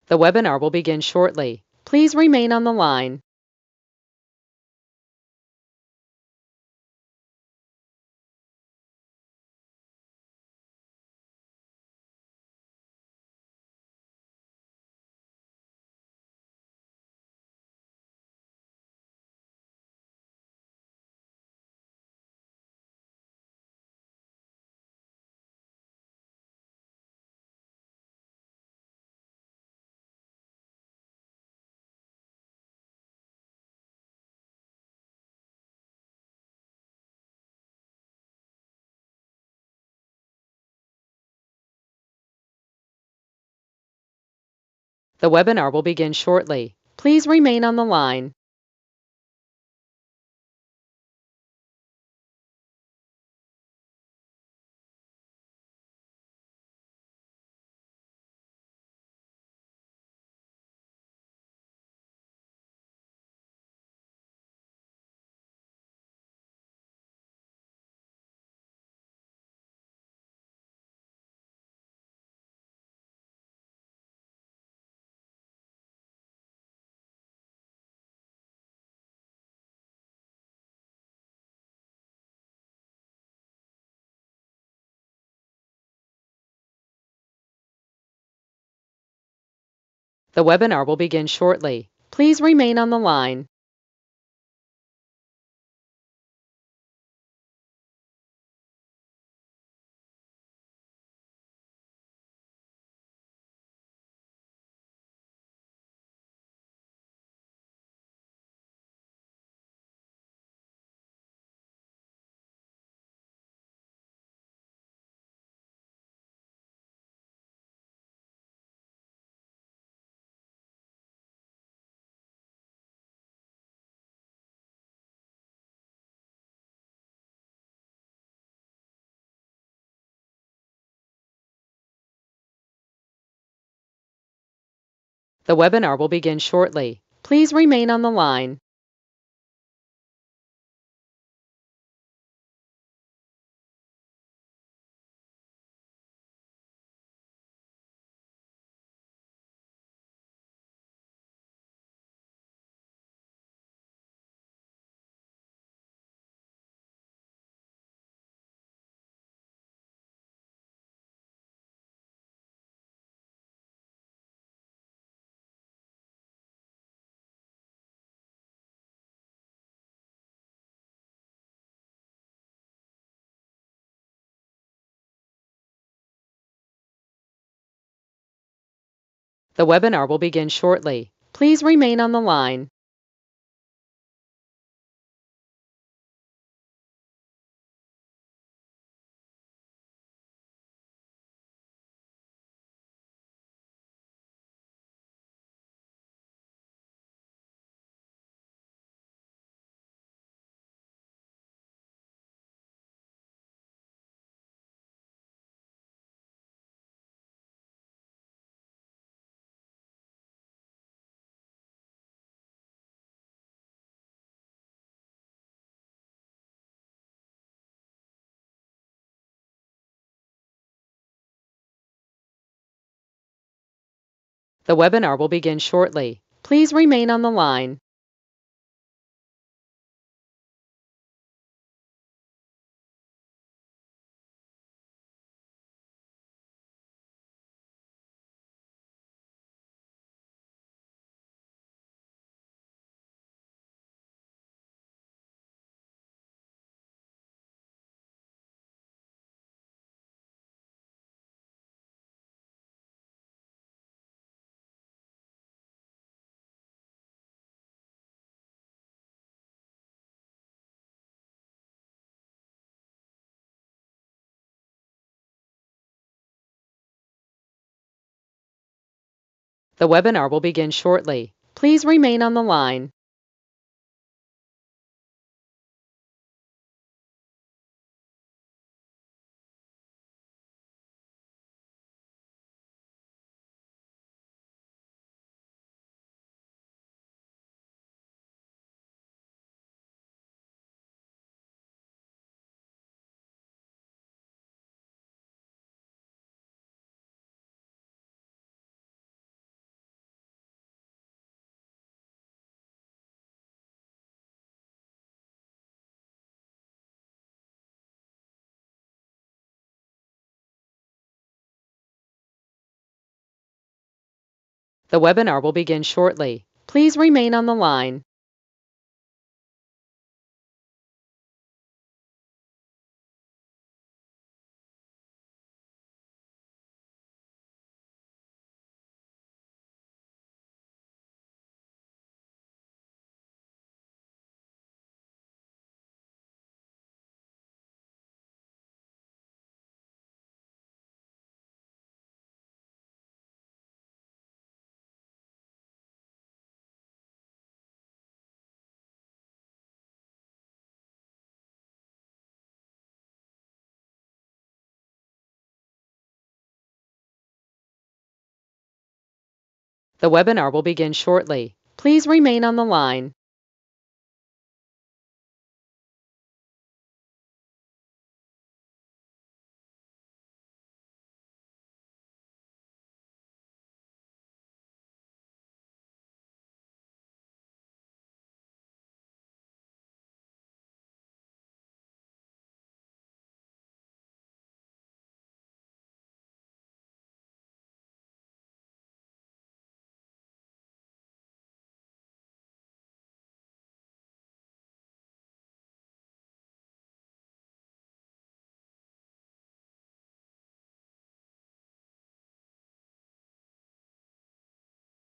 The webinar will begin shortly. Please remain on the line. The webinar will begin shortly. Please remain on the line. The webinar will begin shortly. Please remain on the line. The webinar will begin shortly. Please remain on the line. The webinar will begin shortly. Please remain on the line. The webinar will begin shortly. Please remain on the line. The webinar will begin shortly. Please remain on the line. The webinar will begin shortly. Please remain on the line. The webinar will begin shortly. Please remain on the line.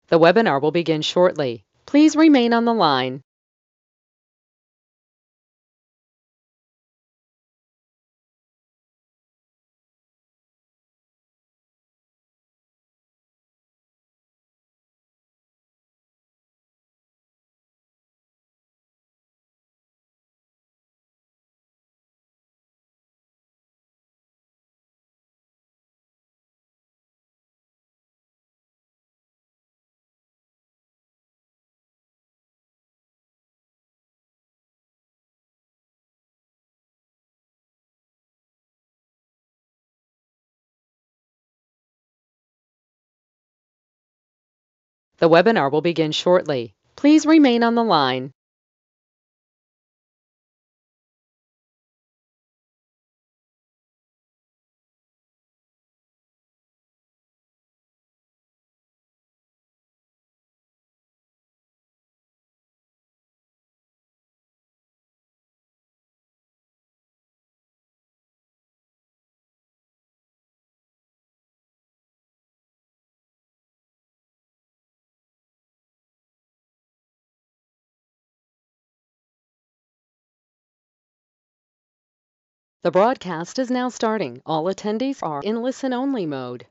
The webinar will begin shortly. Please remain on the line. The webinar will begin shortly. Please remain on the line. The broadcast is now starting. All attendees are in listen-only mode.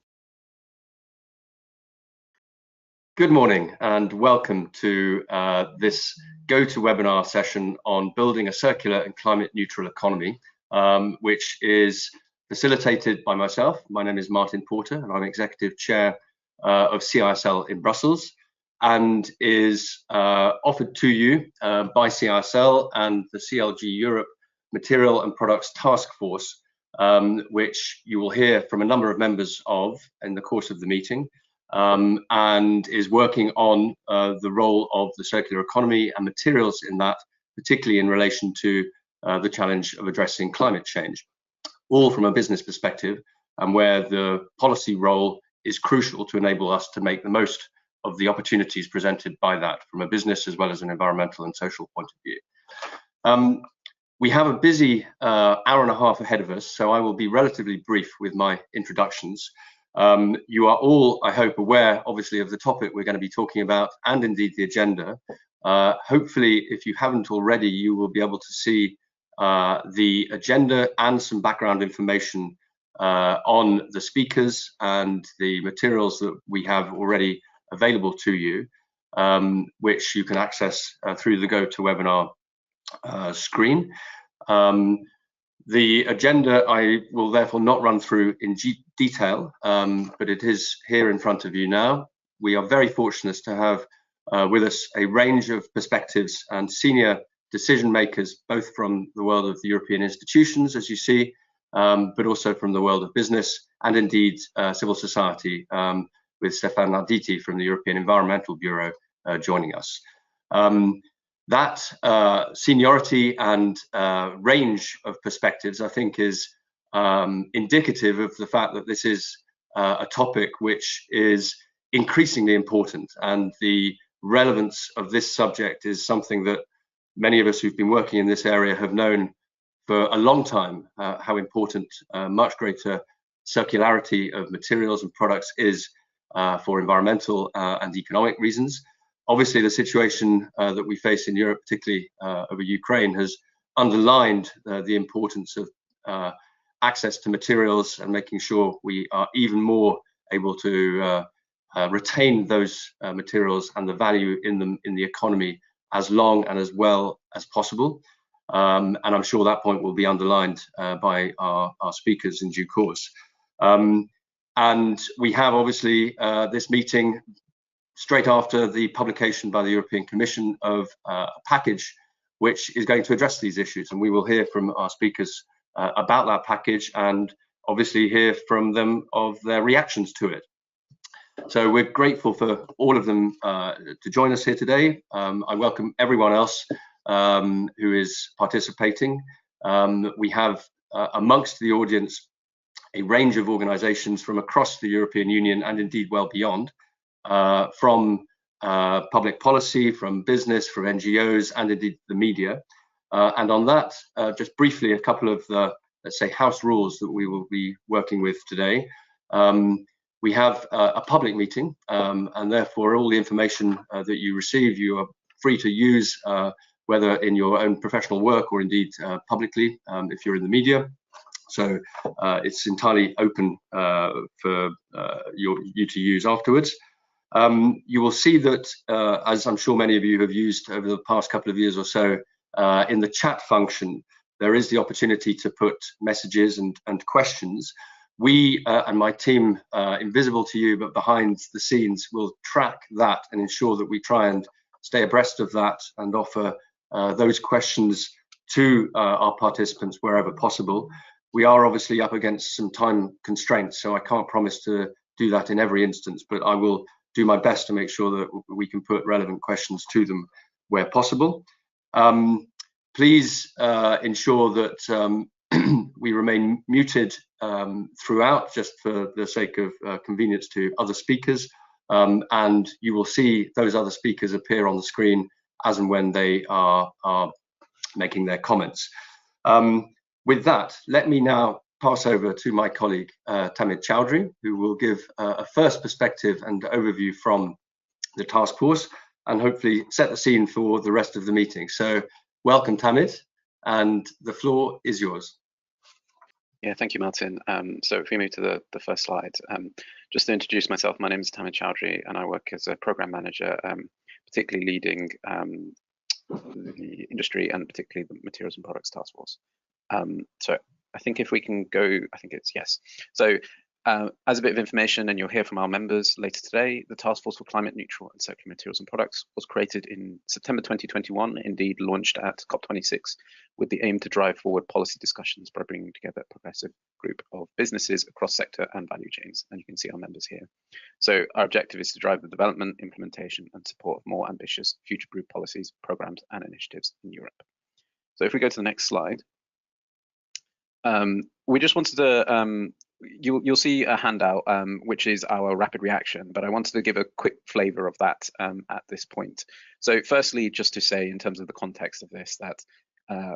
Good morning and welcome to this GoToWebinar session on building a circular and climate neutral economy, which is facilitated by myself. My name is Martin Porter and I'm Executive Chair of CISL in Brussels, and is offered to you by CISL and the CLG Europe Material and Products Task Force, which you will hear from a number of members of in the course of the meeting. And is working on the role of the circular economy and materials in that, particularly in relation to the challenge of addressing climate change, all from a business perspective, and where the policy role is crucial to enable us to make the most of the opportunities presented by that from a business as well as an environmental and social point of view. We have a busy hour and a half ahead of us, so I will be relatively brief with my introductions. You are all, I hope, aware, obviously, of the topic we're going to be talking about, and indeed the agenda. Hopefully, if you haven't already, you will be able to see the agenda and some background information on the speakers and the materials that we have already available to you, which you can access through the GoToWebinar screen. The agenda I will therefore not run through in detail, but it is here in front of you now. We are very fortunate to have with us a range of perspectives and senior decision makers, both from the world of the European institutions, as you see, but also from the world of business and indeed civil society, with Stefan Arditi from the European Environmental Bureau joining us. That seniority and range of perspectives, I think, is indicative of the fact that this is a topic which is increasingly important, and the relevance of this subject is something that many of us who've been working in this area have known for a long time, how important much greater circularity of materials and products is for environmental and economic reasons. Obviously, the situation that we face in Europe, particularly over Ukraine, has underlined the importance of access to materials and making sure we are even more able to retain those materials and the value in them in the economy as long and as well as possible. And I'm sure that point will be underlined by our speakers in due course. And we have obviously this meeting straight after the publication by the European Commission of a package which is going to address these issues, and we will hear from our speakers about that package and obviously hear from them of their reactions to it. So we're grateful for all of them to join us here today. I welcome everyone else who is participating. We have amongst the audience a range of organisations from across the European Union and indeed well beyond, from public policy, from business, from NGOs, and indeed the media. And on that, just briefly, a couple of the, let's say, house rules that we will be working with today. We have a public meeting, and therefore all the information that you receive, you are free to use, whether in your own professional work or indeed publicly, if you're in the media. So it's entirely open for you to use afterwards. You will see that, as I'm sure many of you have used over the past couple of years or so, in the chat function, there is the opportunity to put messages and questions. We and my team, invisible to you but behind the scenes, will track that and ensure that we try and stay abreast of that and offer those questions to our participants wherever possible. We are obviously up against some time constraints, so I can't promise to do that in every instance, but I will do my best to make sure that we can put relevant questions to them where possible. Please ensure that we remain muted throughout, just for the sake of convenience to other speakers, and you will see those other speakers appear on the screen as and when they are making their comments. With that, let me now pass over to my colleague Tamid Chowdhury, who will give a first perspective and overview from the task force and hopefully set the scene for the rest of the meeting. So welcome, Tamid, and the floor is yours. Yeah, thank you, Martin. So if we move to the first slide, just to introduce myself, my name is Tamid Chowdhury and I work as a program manager, particularly leading the industry and particularly the materials and products task force. So I think if we can go, I think it's yes. So as a bit of information, and you'll hear from our members later today, the Task Force for Climate Neutral and Circular Materials and Products was created in September 2021, indeed launched at COP26, with the aim to drive forward policy discussions by bringing together a progressive group of businesses across sector and value chains. And you can see our members here. So our objective is to drive the development, implementation and support of more ambitious future-proof policies, programs and initiatives in Europe. So if we go to the next slide, we just wanted to, you'll see a handout, which is our rapid reaction, but I wanted to give a quick flavor of that at this point. So firstly, just to say in terms of the context of this, that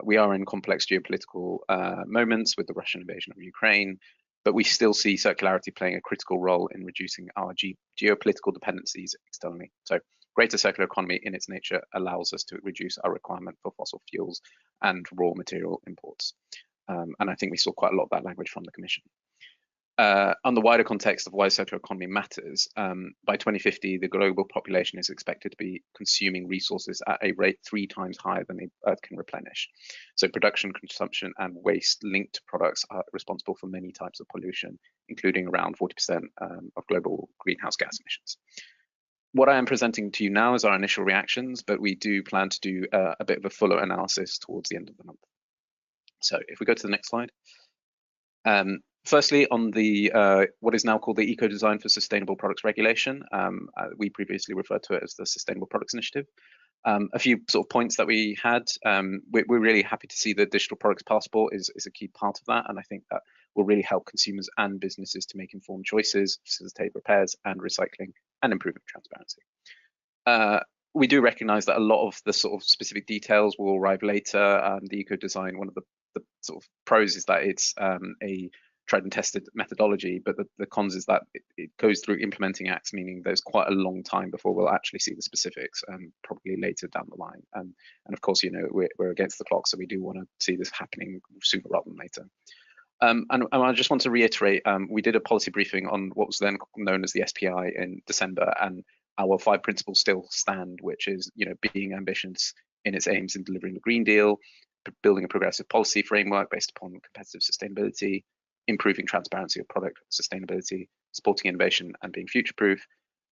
we are in complex geopolitical moments with the Russian invasion of Ukraine, but we still see circularity playing a critical role in reducing our geopolitical dependencies externally. So greater circular economy in its nature allows us to reduce our requirement for fossil fuels and raw material imports. And I think we saw quite a lot of that language from the Commission. On the wider context of why circular economy matters, by 2050, the global population is expected to be consuming resources at a rate 3 times higher than the Earth can replenish. So production, consumption and waste linked to products are responsible for many types of pollution, including around 40% of global greenhouse gas emissions. What I am presenting to you now is our initial reactions, but we do plan to do a bit of a fuller analysis towards the end of the month. So if we go to the next slide. Firstly, on the what is now called the Eco-Design for Sustainable Products Regulation, we previously referred to it as the Sustainable Products Initiative. A few sort of points that we had, we're really happy to see the Digital Products Passport is a key part of that, and I think that will really help consumers and businesses to make informed choices, facilitate repairs and recycling and improving transparency. We do recognize that a lot of the sort of specific details will arrive later. The eco-design, one of the sort of pros is that it's a tried and tested methodology, but the cons is that it goes through implementing acts, meaning there's quite a long time before we'll actually see the specifics, probably later down the line. And of course, you know, we're against the clock, so we do want to see this happening sooner rather than later. And I just want to reiterate, we did a policy briefing on what was then known as the SPI in December, and our 5 principles still stand, which is, you know, being ambitious in its aims in delivering the Green Deal, building a progressive policy framework based upon competitive sustainability, improving transparency of product sustainability, supporting innovation and being future-proof,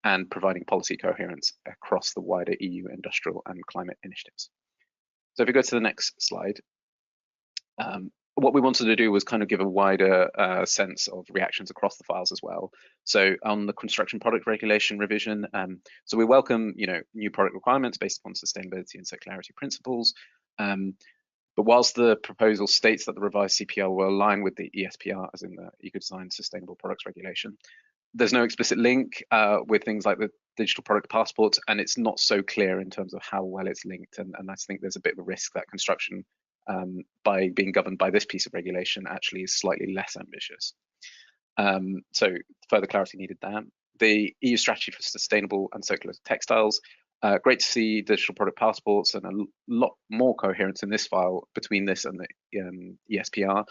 and providing policy coherence across the wider EU industrial and climate initiatives. So if we go to the next slide, what we wanted to do was kind of give a wider sense of reactions across the files as well. So on the construction product regulation revision, so we welcome, you know, new product requirements based upon sustainability and circularity principles. But whilst the proposal states that the revised CPR will align with the ESPR, as in the Eco-Design Sustainable Products Regulation, there's no explicit link with things like the digital product passport, and it's not so clear in terms of how well it's linked. And I think there's a bit of a risk that construction, by being governed by this piece of regulation, actually is slightly less ambitious. So further clarity needed there. The EU strategy for sustainable and circular textiles. Great to see digital product passports and a lot more coherence in this file between this and the ESPR.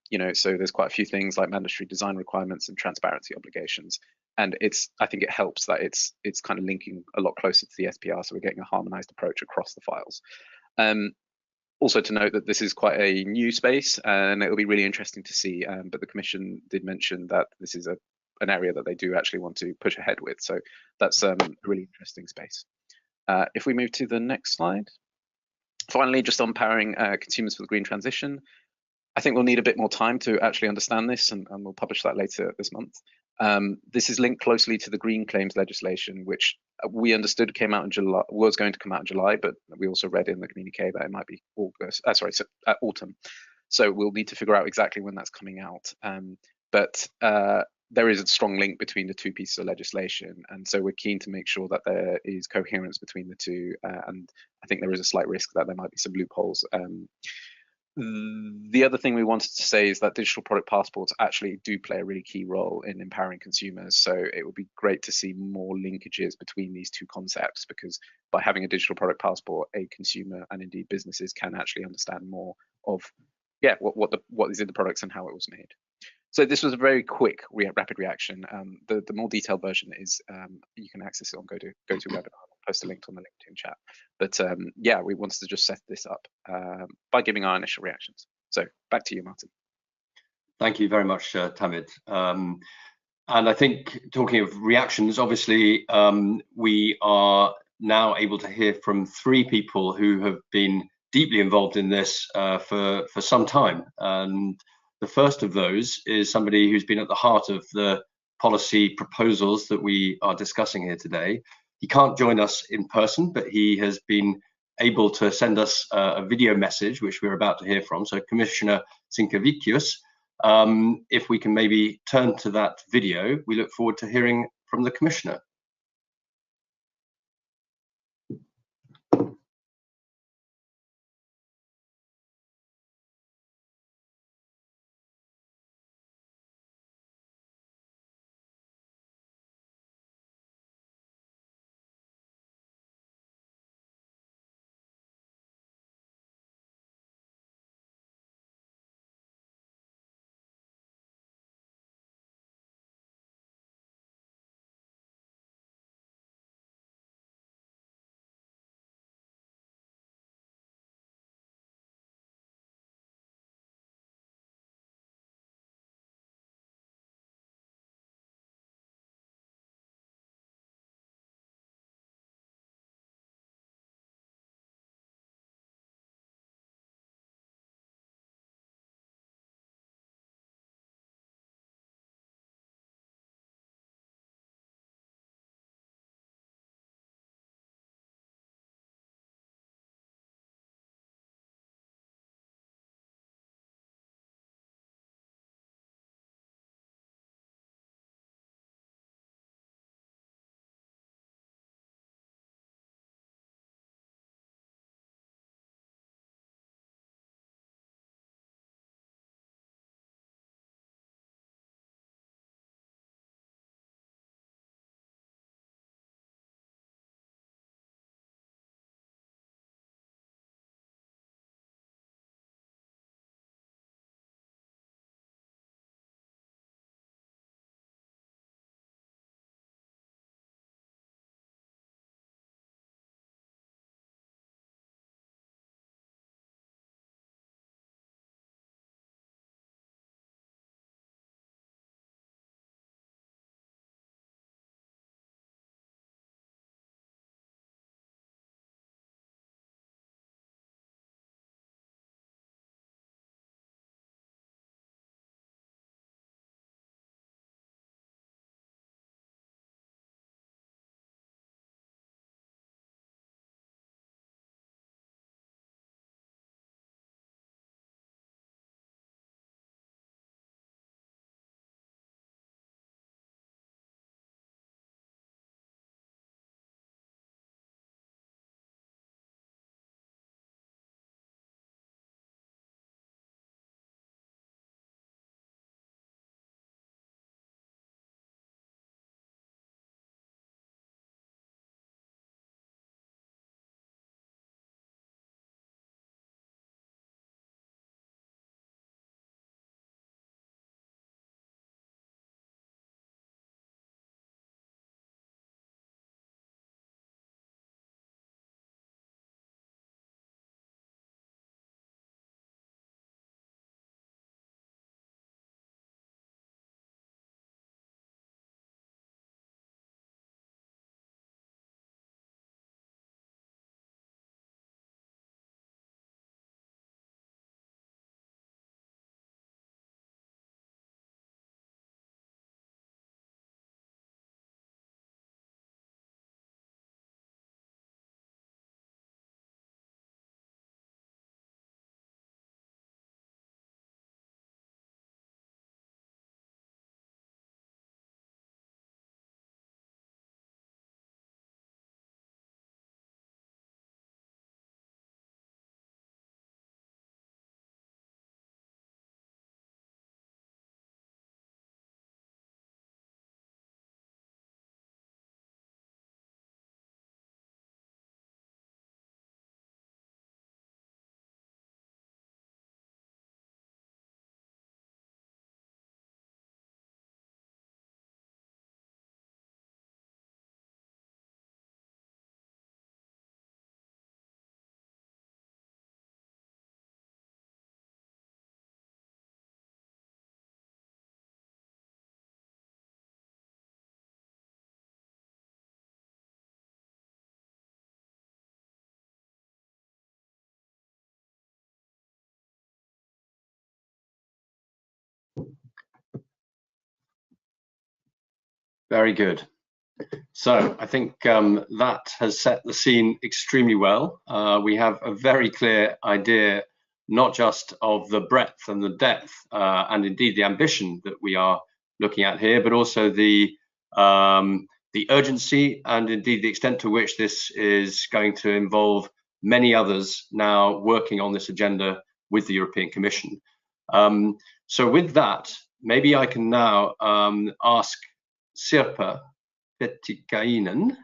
You know, so there's quite a few things like mandatory design requirements and transparency obligations. And I think it helps that it's kind of linking a lot closer to the SPR, so we're getting a harmonized approach across the files. Also to note that this is quite a new space, and it'll be really interesting to see, but the Commission did mention that this is an area that they do actually want to push ahead with. So that's a really interesting space. If we move to the next slide. Finally, just on powering consumers for the green transition, I think we'll need a bit more time to actually understand this, and we'll publish that later this month. This is linked closely to the green claims legislation, which we understood came out in July, was going to come out in July, but we also read in the communique that it might be autumn. So we'll need to figure out exactly when that's coming out. But there is a strong link between the two pieces of legislation, and so we're keen to make sure that there is coherence between the two. And I think there is a slight risk that there might be some loopholes. The other thing we wanted to say is that digital product passports actually do play a really key role in empowering consumers. So it would be great to see more linkages between these two concepts, because by having a digital product passport, a consumer and indeed businesses can actually understand more of what is in the products and how it was made. So this was a very quick rapid reaction. The more detailed version is you can access it on GoToWebinar. I'll post a link on the LinkedIn chat. But yeah, we wanted to just set this up by giving our initial reactions. So back to you, Martin. Thank you very much, Tamid. And I think, talking of reactions, obviously we are now able to hear from 3 people who have been deeply involved in this for some time. And the first of those is somebody who's been at the heart of the policy proposals that we are discussing here today. He can't join us in person, but he has been able to send us a video message, which we're about to hear from. So Commissioner Sinkevičius, if we can maybe turn to that video, we look forward to hearing from the Commissioner. Very good. So I think that has set the scene extremely well. We have a very clear idea, not just of the breadth and the depth, and indeed the ambition that we are looking at here, but also the urgency and indeed the extent to which this is going to involve many others now working on this agenda with the European Commission. So with that, maybe I can now ask Sirpa Pietikäinen,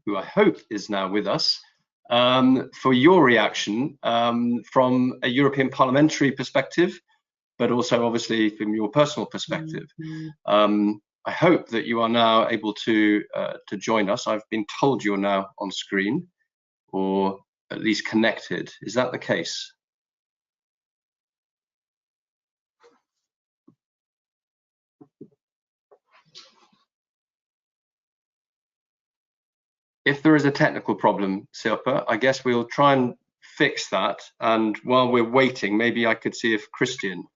who I hope is now with us, for your reaction from a European parliamentary perspective, but also obviously from your personal perspective. I hope that you are now able to join us. I've been told you're now on screen, or at least connected. Is that the case? If there is a technical problem, Sirpa, I guess we'll try and fix that. And while we're waiting, maybe I could see if Christian,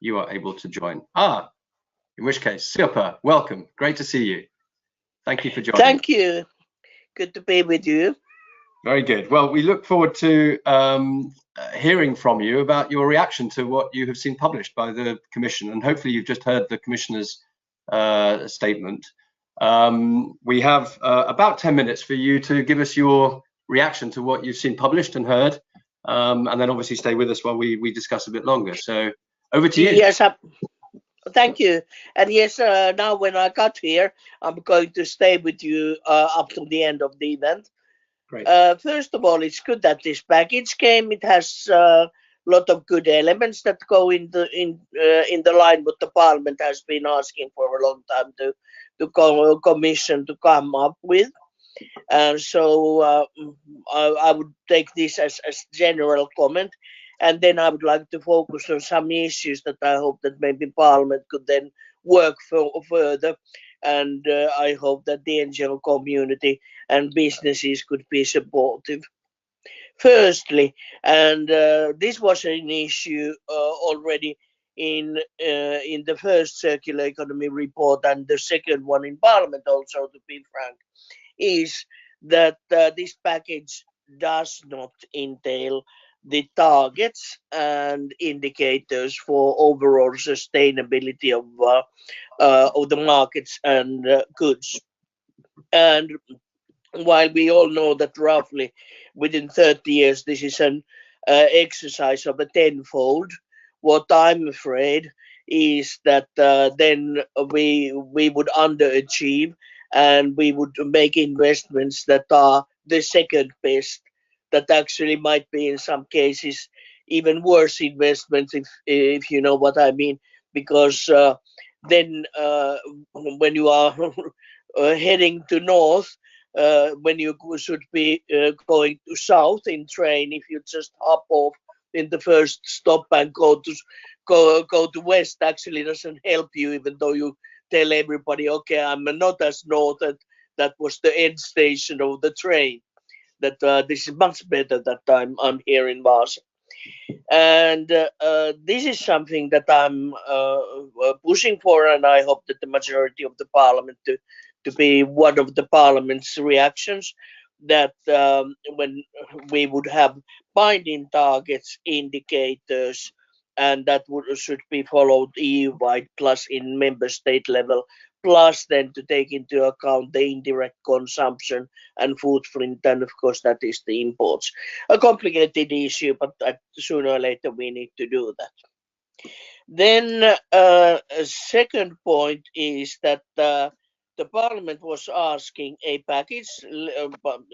you are able to join. In which case, Sirpa, welcome. Great to see you. Thank you for joining. Thank you. Good to be with you. Very good. Well, we look forward to hearing from you about your reaction to what you have seen published by the Commission. And hopefully you've just heard the Commissioner's statement. We have about 10 minutes for you to give us your reaction to what you've seen published and heard, and then obviously stay with us while we discuss a bit longer. So over to you. Yes, thank you. And yes, now when I got here, I'm going to stay with you up to the end of the event. Great. First of all, it's good that this package came. It has a lot of good elements that go in the line what the Parliament has been asking for a long time to Commission to come up with. And so I would take this as general comment, and then I would like to focus on some issues that I hope that maybe Parliament could then work for further, and I hope that the NGO community and businesses could be supportive. Firstly, and this was an issue already in the first circular economy report and the second one in Parliament also, to be frank, is that this package does not entail the targets and indicators for overall sustainability of the markets and goods. And while we all know that roughly within 30 years this is an exercise of a tenfold, what I'm afraid is that then we would underachieve, and we would make investments that are the second best, that actually might be in some cases even worse investments, if you know what I mean, because then when you are heading to north, when you should be going to south in train, if you just hop off in the first stop and go to west, actually doesn't help you, even though you tell everybody, okay, I'm not as north, that was the end station of the train, that this is much better that I'm here in Vaasa. And this is something that I'm pushing for, and I hope that the majority of the Parliament to be one of the Parliament's reactions, that when we would have binding targets, indicators, and that should be followed EU-wide plus in member state level, plus then to take into account the indirect consumption and footprint, and of course that is the imports. A complicated issue, but sooner or later we need to do that. Then a second point is that the Parliament was asking a package,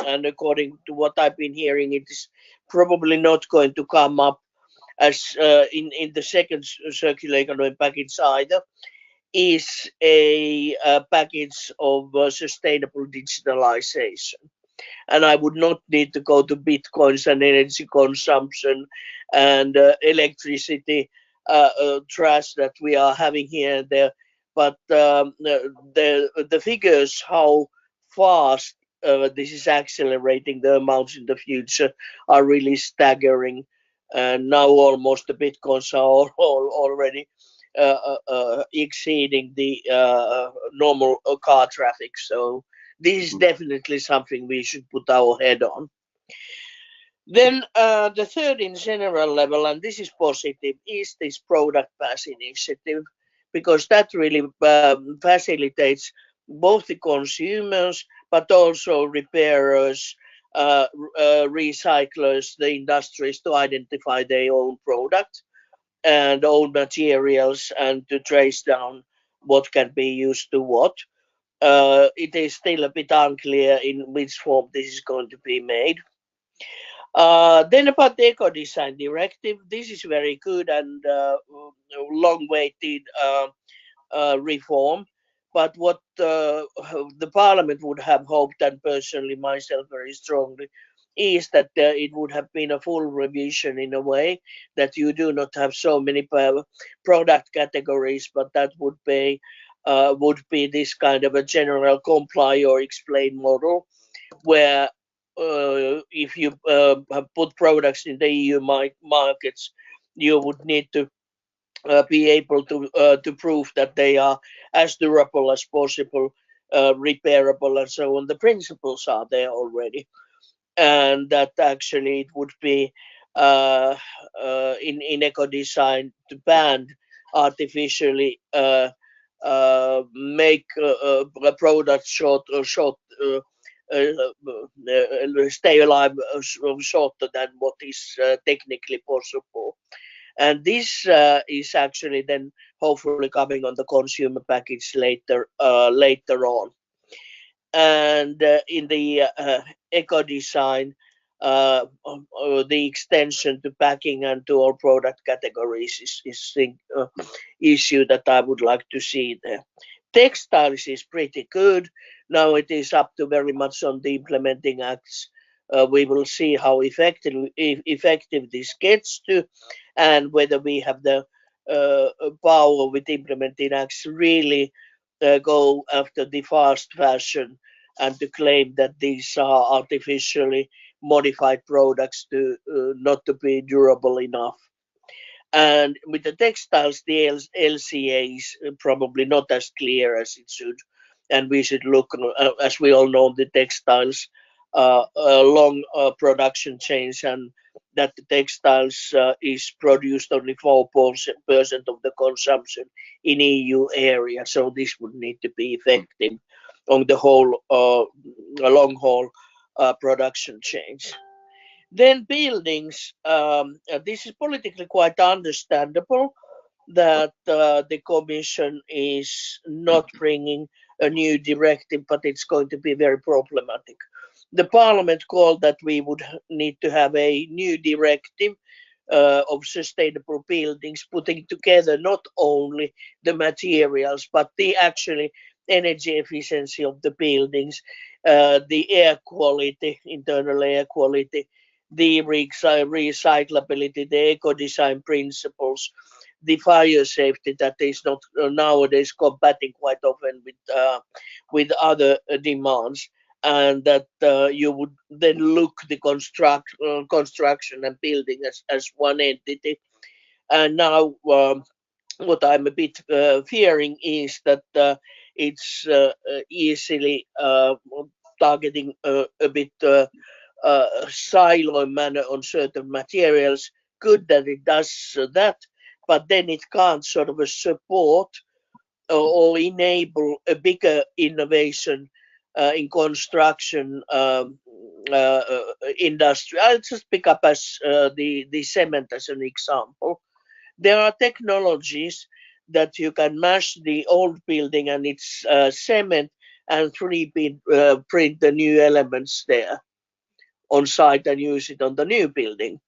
and according to what I've been hearing, it is probably not going to come up as in the second circular economy package either, is a package of sustainable digitalization. And I would not need to go to bitcoins and energy consumption and electricity trash that we are having here and there, but the figures how fast this is accelerating the amounts in the future are really staggering. And now almost the bitcoins are already exceeding the normal car traffic. So this is definitely something we should put our head on. Then the third in general level, and this is positive, is this product pass initiative, because that really facilitates both the consumers, but also repairers, recyclers, the industries to identify their own product and own materials and to trace down what can be used to what. It is still a bit unclear in which form this is going to be made. Then about the Eco Design Directive, this is very good and long-awaited reform. But what the Parliament would have hoped, and personally myself very strongly, is that it would have been a full revision in a way that you do not have so many product categories, but that would be this kind of a general comply or explain model, where if you put products in the EU markets, you would need to be able to prove that they are as durable as possible, repairable, and so on. The principles are there already, and that actually it would be in eco design to ban artificially make a product stay alive shorter than what is technically possible. And this is actually then hopefully coming on the consumer package later on. And in the eco design, the extension to packing and to all product categories is the issue that I would like to see there. Textiles is pretty good. Now it is up to very much on the implementing acts. We will see how effective this gets to, and whether we have the power with implementing acts really go after the fast fashion and to claim that these are artificially modified products to not to be durable enough. And with the textiles, the LCA is probably not as clear as it should. And we should look, as we all know, the textiles long production chains, and that the textiles is produced only 4% of the consumption in EU area. So this would need to be effective on the whole long haul production chains. Then buildings, this is politically quite understandable that the Commission is not bringing a new directive, but it's going to be very problematic. The Parliament called that we would need to have a new directive of sustainable buildings, putting together not only the materials, but the actually energy efficiency of the buildings, the air quality, internal air quality, the recyclability, the eco-design principles, the fire safety that is not nowadays combating quite often with other demands, and that you would then look the construction and building as one entity. And now what I'm a bit fearing is that it's easily targeting a bit silo manner on certain materials. Good that it does that, but then it can't sort of support or enable a bigger innovation in construction industry. I'll just pick up as the cement as an example. There are technologies that you can mash the old building and its cement and 3D print the new elements there on site and use it on the new building.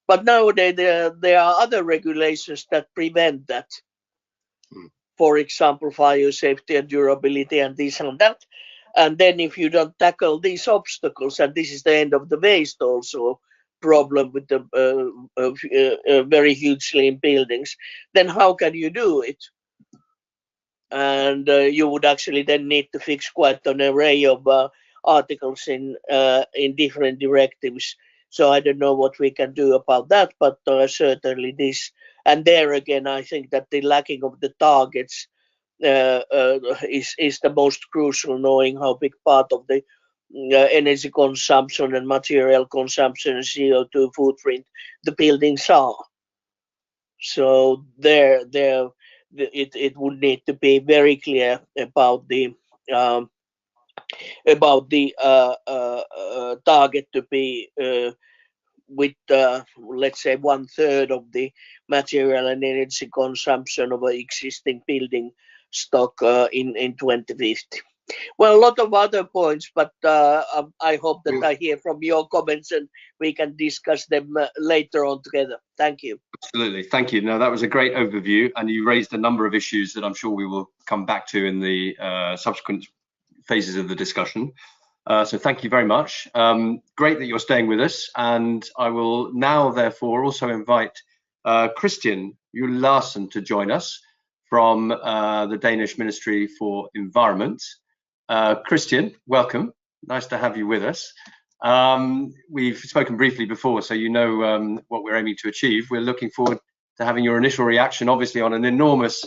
But nowadays there are other regulations that prevent that. For example, fire safety and durability and this and that. And then if you don't tackle these obstacles, and this is the end of the waste also problem with the very huge slim buildings, then how can you do it? And you would actually then need to fix quite an array of articles in different directives. So I don't know what we can do about that, but certainly this And there again, I think that the lacking of the targets is the most crucial, knowing how big part of the energy consumption and material consumption and CO2 footprint the buildings are. So it would need to be very clear about the target to be with let's say 1/3 of the material and energy consumption of an existing building stock in 2050. Well, a lot of other points, but I hope that I hear from your comments and we can discuss them later on together. Thank you. Absolutely, thank you. No, that was a great overview, and you raised a number of issues that I'm sure we will come back to in the subsequent phases of the discussion. So thank you very much. Great that you're staying with us, and I will now therefore also invite Christian Juhl Larsen to join us from the Danish Ministry for Environment. Christian, welcome. Nice to have you with us. We've spoken briefly before, so you know what we're aiming to achieve. We're looking forward to having your initial reaction, obviously on an enormous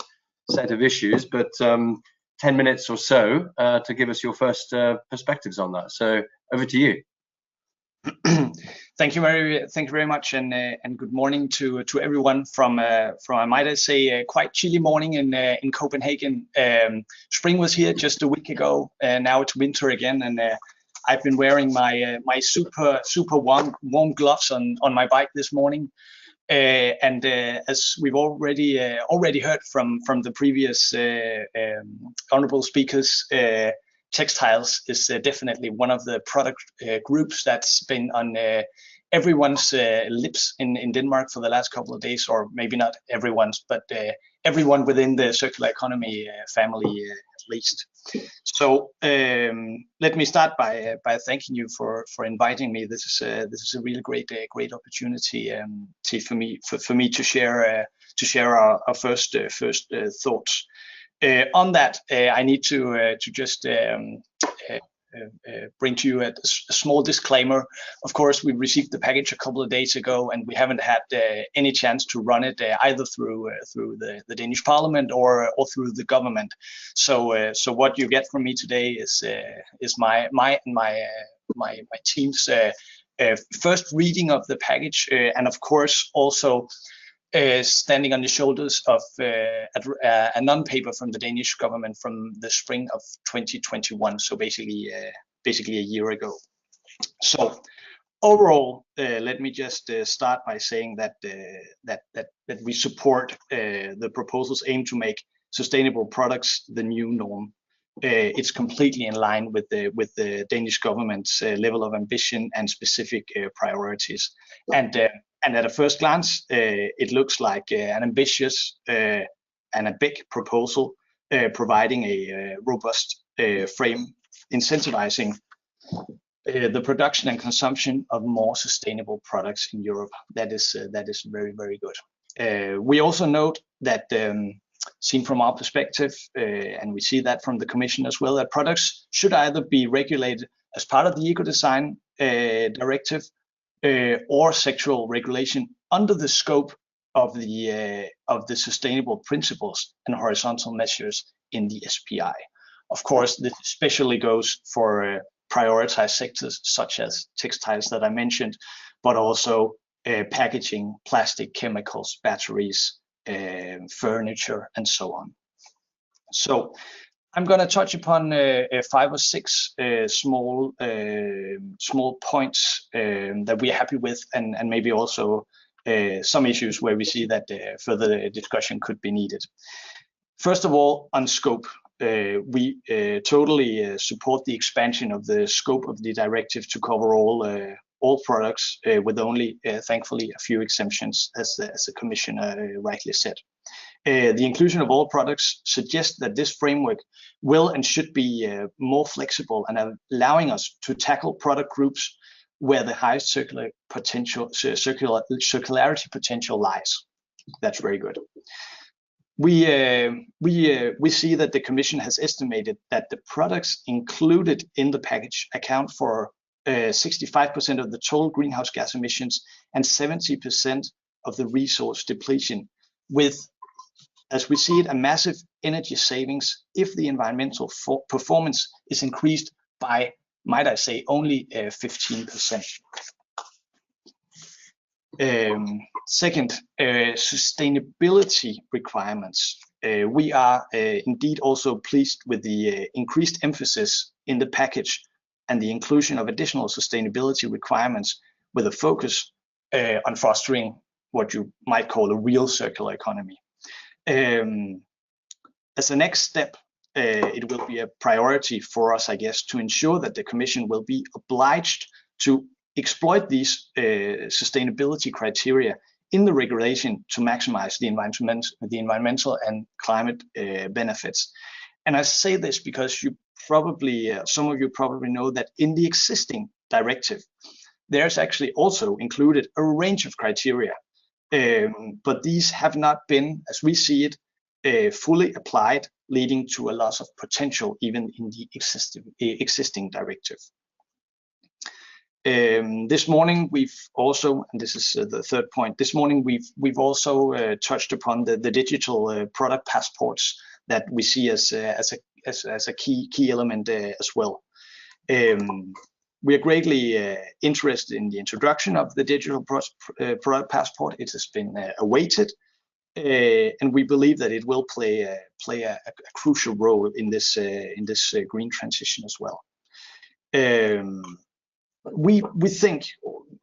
set of issues, but 10 minutes or so to give us your first perspectives on that. So over to you. Thank you very much, and good morning to everyone from I might say quite chilly morning in Copenhagen. Spring was here just a week ago, and now it's winter again, and I've been wearing my super warm gloves on my bike this morning. And as we've already heard from the previous honorable speakers, textiles is definitely one of the product groups that's been on everyone's lips in Denmark for the last couple of days, or maybe not everyone's, but everyone within the circular economy family at least. So let me start by thanking you for inviting me. This is a really great opportunity for me to share our first thoughts. On that, I need to just bring to you a small disclaimer. Of course, we received the package a couple of days ago, and we haven't had any chance to run it either through the Danish Parliament or through the government. So what you get from me today is my team's first reading of the package, and of course also standing on the shoulders of a non-paper from the Danish government from the spring of 2021, so basically a year ago. So overall, let me just start by saying that we support the proposals aimed to make sustainable products the new norm. It's completely in line with the Danish government's level of ambition and specific priorities. And at a first glance, it looks like an ambitious and a big proposal, providing a robust frame incentivizing the production and consumption of more sustainable products in Europe. That is very, very good. We also note that, seen from our perspective, and we see that from the Commission as well, that products should either be regulated as part of the Ecodesign Directive or sectoral regulation under the scope of the sustainable principles and horizontal measures in the SPI. Of course, this especially goes for prioritized sectors such as textiles that I mentioned, but also packaging, plastic, chemicals, batteries, furniture, and so on. So I'm going to touch upon 5 or 6 small points that we're happy with, and maybe also some issues where we see that further discussion could be needed. First of all, on scope, we totally support the expansion of the scope of the directive to cover all products, with only, thankfully, a few exemptions, as the Commissioner rightly said. The inclusion of all products suggests that this framework will and should be more flexible and allowing us to tackle product groups where the highest circularity potential lies. That's very good. We see that the Commission has estimated that the products included in the package account for 65% of the total greenhouse gas emissions and 70% of the resource depletion with, as we see it, a massive energy savings if the environmental performance is increased by, might I say, only 15%. Second, sustainability requirements. We are indeed also pleased with the increased emphasis in the package and the inclusion of additional sustainability requirements with a focus on fostering what you might call a real circular economy. As a next step, it will be a priority for us, I guess, to ensure that the Commission will be obliged to exploit these sustainability criteria in the regulation to maximize the environmental and climate benefits. And I say this because you probably, some of you probably know that in the existing directive, there's actually also included a range of criteria, but these have not been, as we see it, fully applied, leading to a loss of potential even in the existing directive. This morning we've also, and this is the third point, this morning we've also touched upon the digital product passports that we see as a key element as well. We are greatly interested in the introduction of the digital product passport. It has been awaited, and we believe that it will play a crucial role in this green transition as well. We think,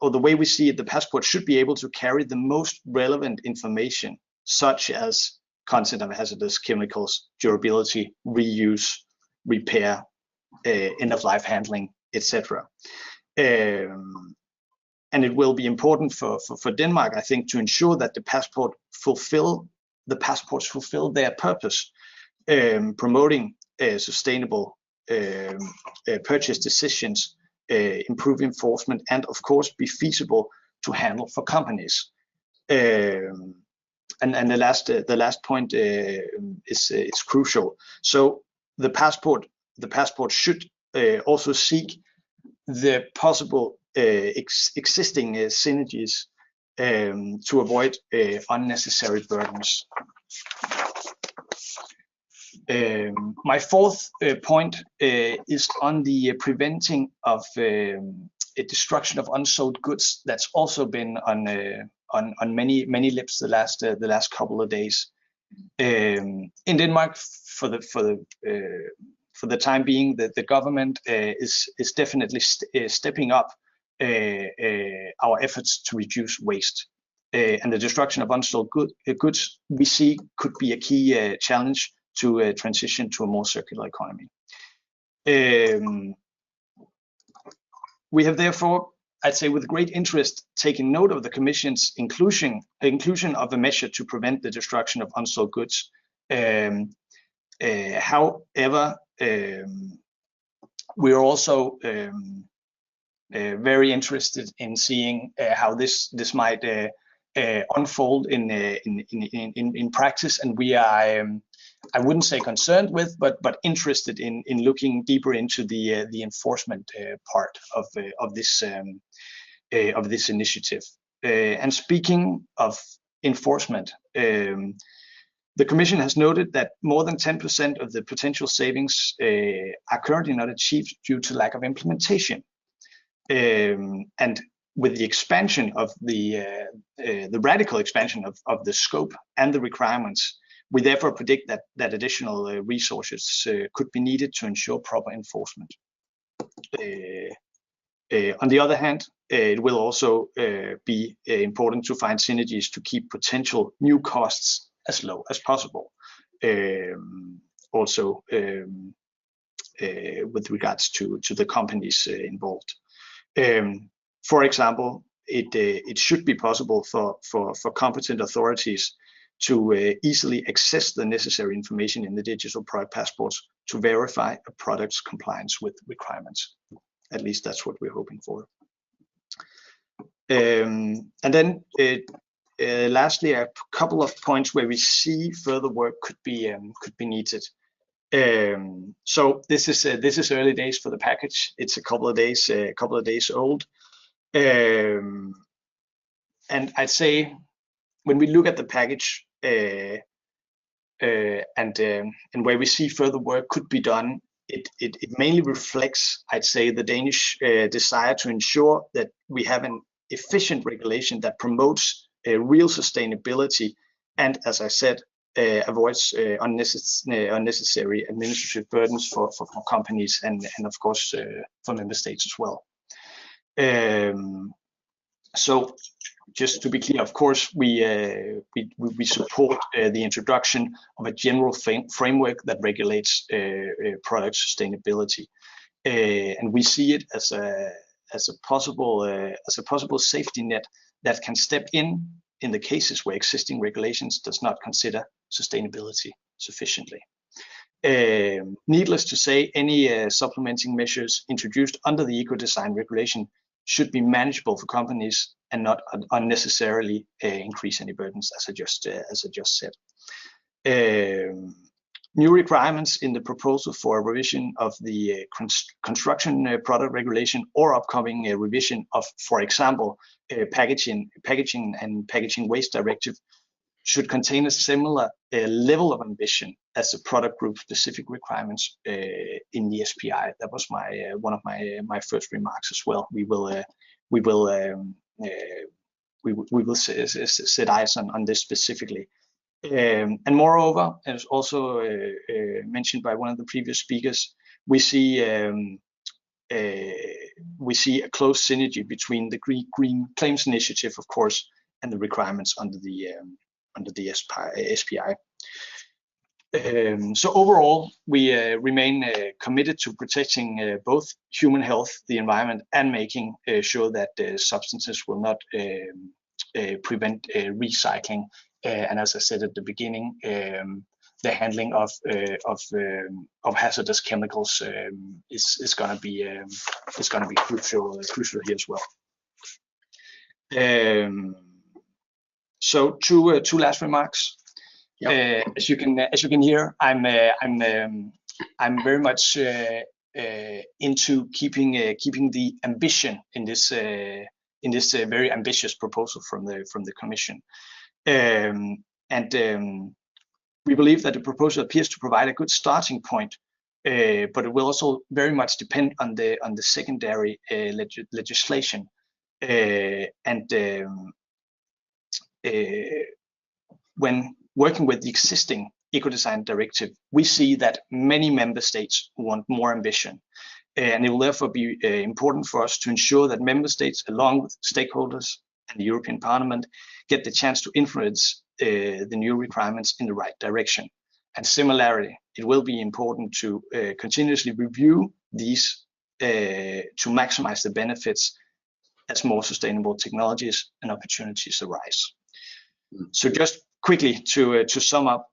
or the way we see it, the passport should be able to carry the most relevant information, such as content of hazardous chemicals, durability, reuse, repair, end-of-life handling, etc. And it will be important for Denmark, I think, to ensure that the passports fulfill their purpose, promoting sustainable purchase decisions, improve enforcement, and of course be feasible to handle for companies. And the last point is crucial. So the passport should also seek the possible existing synergies to avoid unnecessary burdens. My fourth point is on the preventing of a destruction of unsold goods. That's also been on many lips the last couple of days. In Denmark, for the time being, the government is definitely stepping up our efforts to reduce waste. And the destruction of unsold goods we see could be a key challenge to transition to a more circular economy. We have therefore, I'd say with great interest, taken note of the Commission's inclusion of a measure to prevent the destruction of unsold goods. However, we are also very interested in seeing how this might unfold in practice, and we are, I wouldn't say concerned with, but interested in looking deeper into the enforcement part of this initiative. And speaking of enforcement, the Commission has noted that more than 10% of the potential savings are currently not achieved due to lack of implementation. And with the expansion of the radical expansion of the scope and the requirements, we therefore predict that additional resources could be needed to ensure proper enforcement. On the other hand, it will also be important to find synergies to keep potential new costs as low as possible. Also, with regards to the companies involved. For example, it should be possible for competent authorities to easily access the necessary information in the digital product passports to verify a product's compliance with requirements. At least that's what we're hoping for. And then lastly, a couple of points where we see further work could be needed. So this is early days for the package. It's a couple of days old, and I'd say when we look at the package, and where we see further work could be done, it mainly reflects, I'd say, the Danish desire to ensure that we have an efficient regulation that promotes real sustainability and, as I said, avoids unnecessary administrative burdens for companies and of course for member states as well. So just to be clear, of course, we support the introduction of a general framework that regulates product sustainability, and we see it as a possible safety net that can step in the cases where existing regulations does not consider sustainability sufficiently. Needless to say, any supplementing measures introduced under the eco-design regulation should be manageable for companies and not unnecessarily increase any burdens, as I just said. New requirements in the proposal for a revision of the construction product regulation or upcoming revision of, for example, packaging and packaging waste directive should contain a similar level of ambition as the product group specific requirements in the SPI. That was one of my first remarks as well. We will set eyes on this specifically. And moreover, as also mentioned by one of the previous speakers, we see a close synergy between the Green Claims Initiative, of course, and the requirements under the SPI. So overall, we remain committed to protecting both human health, the environment, and making sure that substances will not prevent recycling. And as I said at the beginning, the handling of hazardous chemicals is going to be crucial here as well. So two last remarks. Yep. As you can hear, I'm very much into keeping the ambition in this very ambitious proposal from the Commission. We believe that the proposal appears to provide a good starting point, but it will also very much depend on the secondary legislation. When working with the existing eco-design directive, we see that many member states want more ambition, and it will therefore be important for us to ensure that member states, along with stakeholders and the European Parliament, get the chance to influence the new requirements in the right direction. And similarly, it will be important to continuously review these to maximize the benefits as more sustainable technologies and opportunities arise. So just quickly to sum up,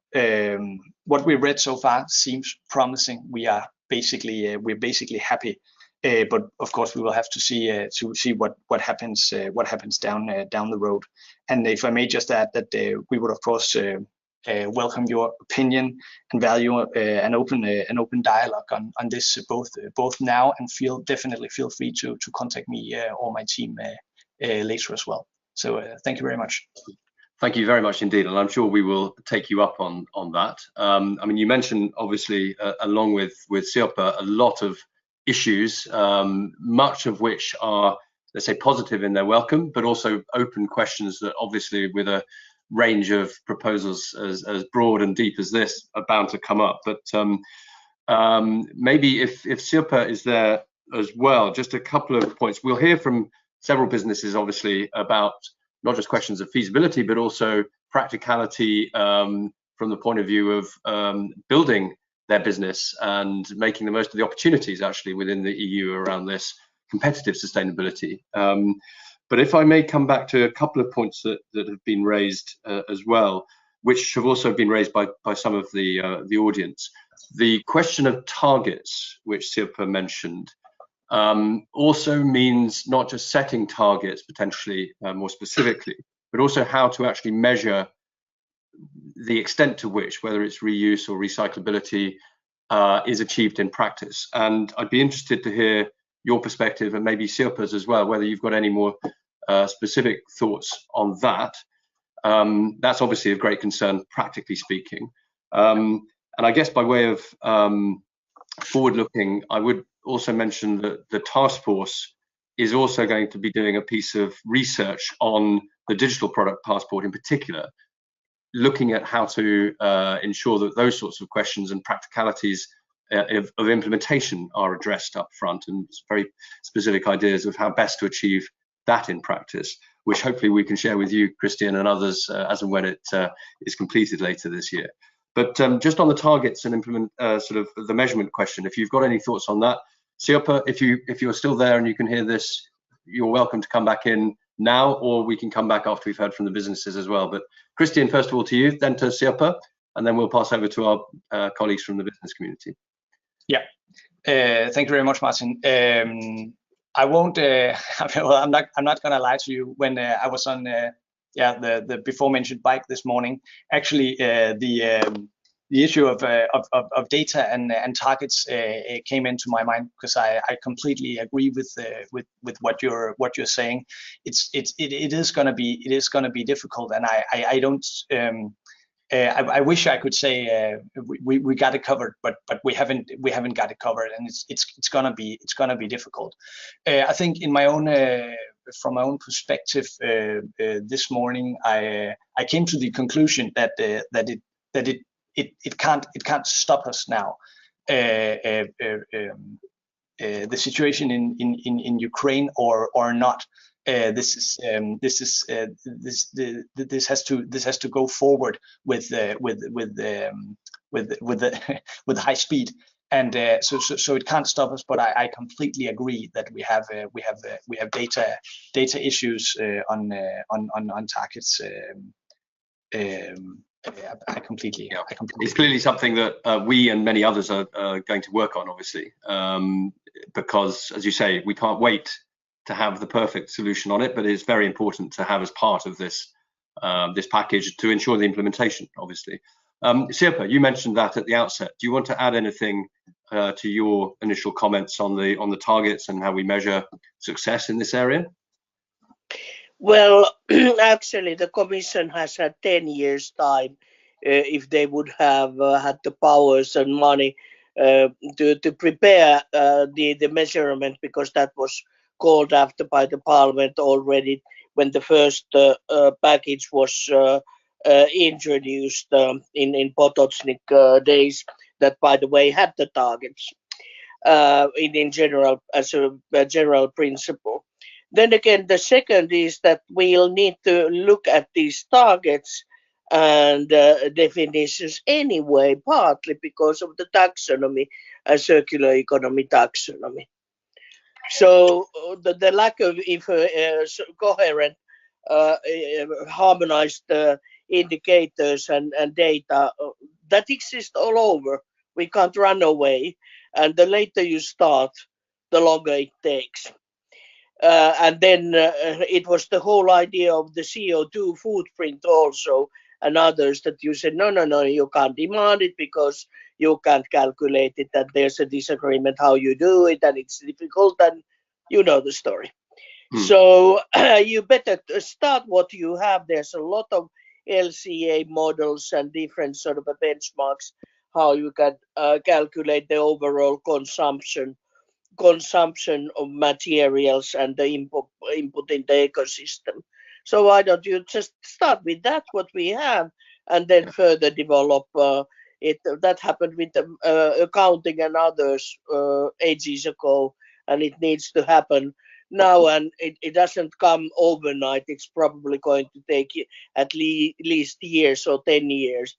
what we've read so far seems promising. We're basically happy, but of course we will have to see what happens down the road. And if I may just add that we would of course welcome your opinion and value an open dialogue on this both now and definitely feel free to contact me or my team later as well. So thank you very much. Thank you very much indeed, and I'm sure we will take you up on that. I mean, you mentioned obviously along with Sirpa a lot of issues, much of which are, let's say, positive in their welcome, but also open questions that obviously with a range of proposals as broad and deep as this are bound to come up. But maybe if Sirpa is there as well, just a couple of points. We'll hear from several businesses obviously about not just questions of feasibility, but also practicality from the point of view of building their business and making the most of the opportunities actually within the EU around this competitive sustainability. But if I may come back to a couple of points that have been raised as well, which have also been raised by some of the audience. The question of targets, which Sirpa mentioned, also means not just setting targets potentially more specifically, but also how to actually measure the extent to which, whether it's reuse or recyclability, is achieved in practice. And I'd be interested to hear your perspective, and maybe Sirpa's as well, whether you've got any more specific thoughts on that. That's obviously of great concern, practically speaking. And I guess by way of forward-looking, I would also mention that the task force is also going to be doing a piece of research on the digital product passport in particular, looking at how to ensure that those sorts of questions and practicalities of implementation are addressed up front, and very specific ideas of how best to achieve that in practice, which hopefully we can share with you, Christian, and others as and when it is completed later this year. But just on the targets and implement sort of the measurement question, if you've got any thoughts on that, Sirpa, if you're still there and you can hear this, you're welcome to come back in now, or we can come back after we've heard from the businesses as well. But Christian, first of all to you, then to Sirpa, and then we'll pass over to our colleagues from the business community. Yeah, thank you very much, Martin. I won't. Well, I'm not gonna lie to you. When I was on the before mentioned bike this morning, actually the issue of data and targets came into my mind, because I completely agree with what you're saying. It is gonna be difficult, and I don't. I wish I could say we got it covered, but we haven't got it covered, and it's gonna be difficult. I think in my own from my own perspective, this morning I came to the conclusion that it can't stop us now. The situation in Ukraine or not. This has to go forward with high speed, and so it can't stop us. But I completely agree that we have data issues on targets. I completely. It's clearly something that we and many others are going to work on, obviously, because, as you say, we can't wait to have the perfect solution on it, but it's very important to have as part of this this package to ensure the implementation, obviously. Sirpa, you mentioned that at the outset. Do you want to add anything to your initial comments on the targets and how we measure success in this area? Well, actually, the Commission has had 10 years' time if they would have had the powers and money to prepare the measurement, because that was called after by the Parliament already when the first package was introduced in Potocnik days, that, by the way, had the targets in general, as a general principle. Then again, the second is that we'll need to look at these targets and definitions anyway, partly because of the taxonomy, circular economy taxonomy. So the lack of coherent, harmonized indicators and data that exist all over, we can't run away, and the later you start, the longer it takes. And then it was the whole idea of the CO2 footprint also, and others, that you said, no, you can't demand it because you can't calculate it, and there's a disagreement how you do it, and it's difficult, and you know the story. So you better start what you have. There's a lot of LCA models and different sort of benchmarks how you can calculate the overall consumption of materials and the input in the ecosystem. So why don't you just start with that, what we have, and then further develop it. That happened with accounting and others ages ago, and it needs to happen now, and it doesn't come overnight. It's probably going to take at least years or 10 years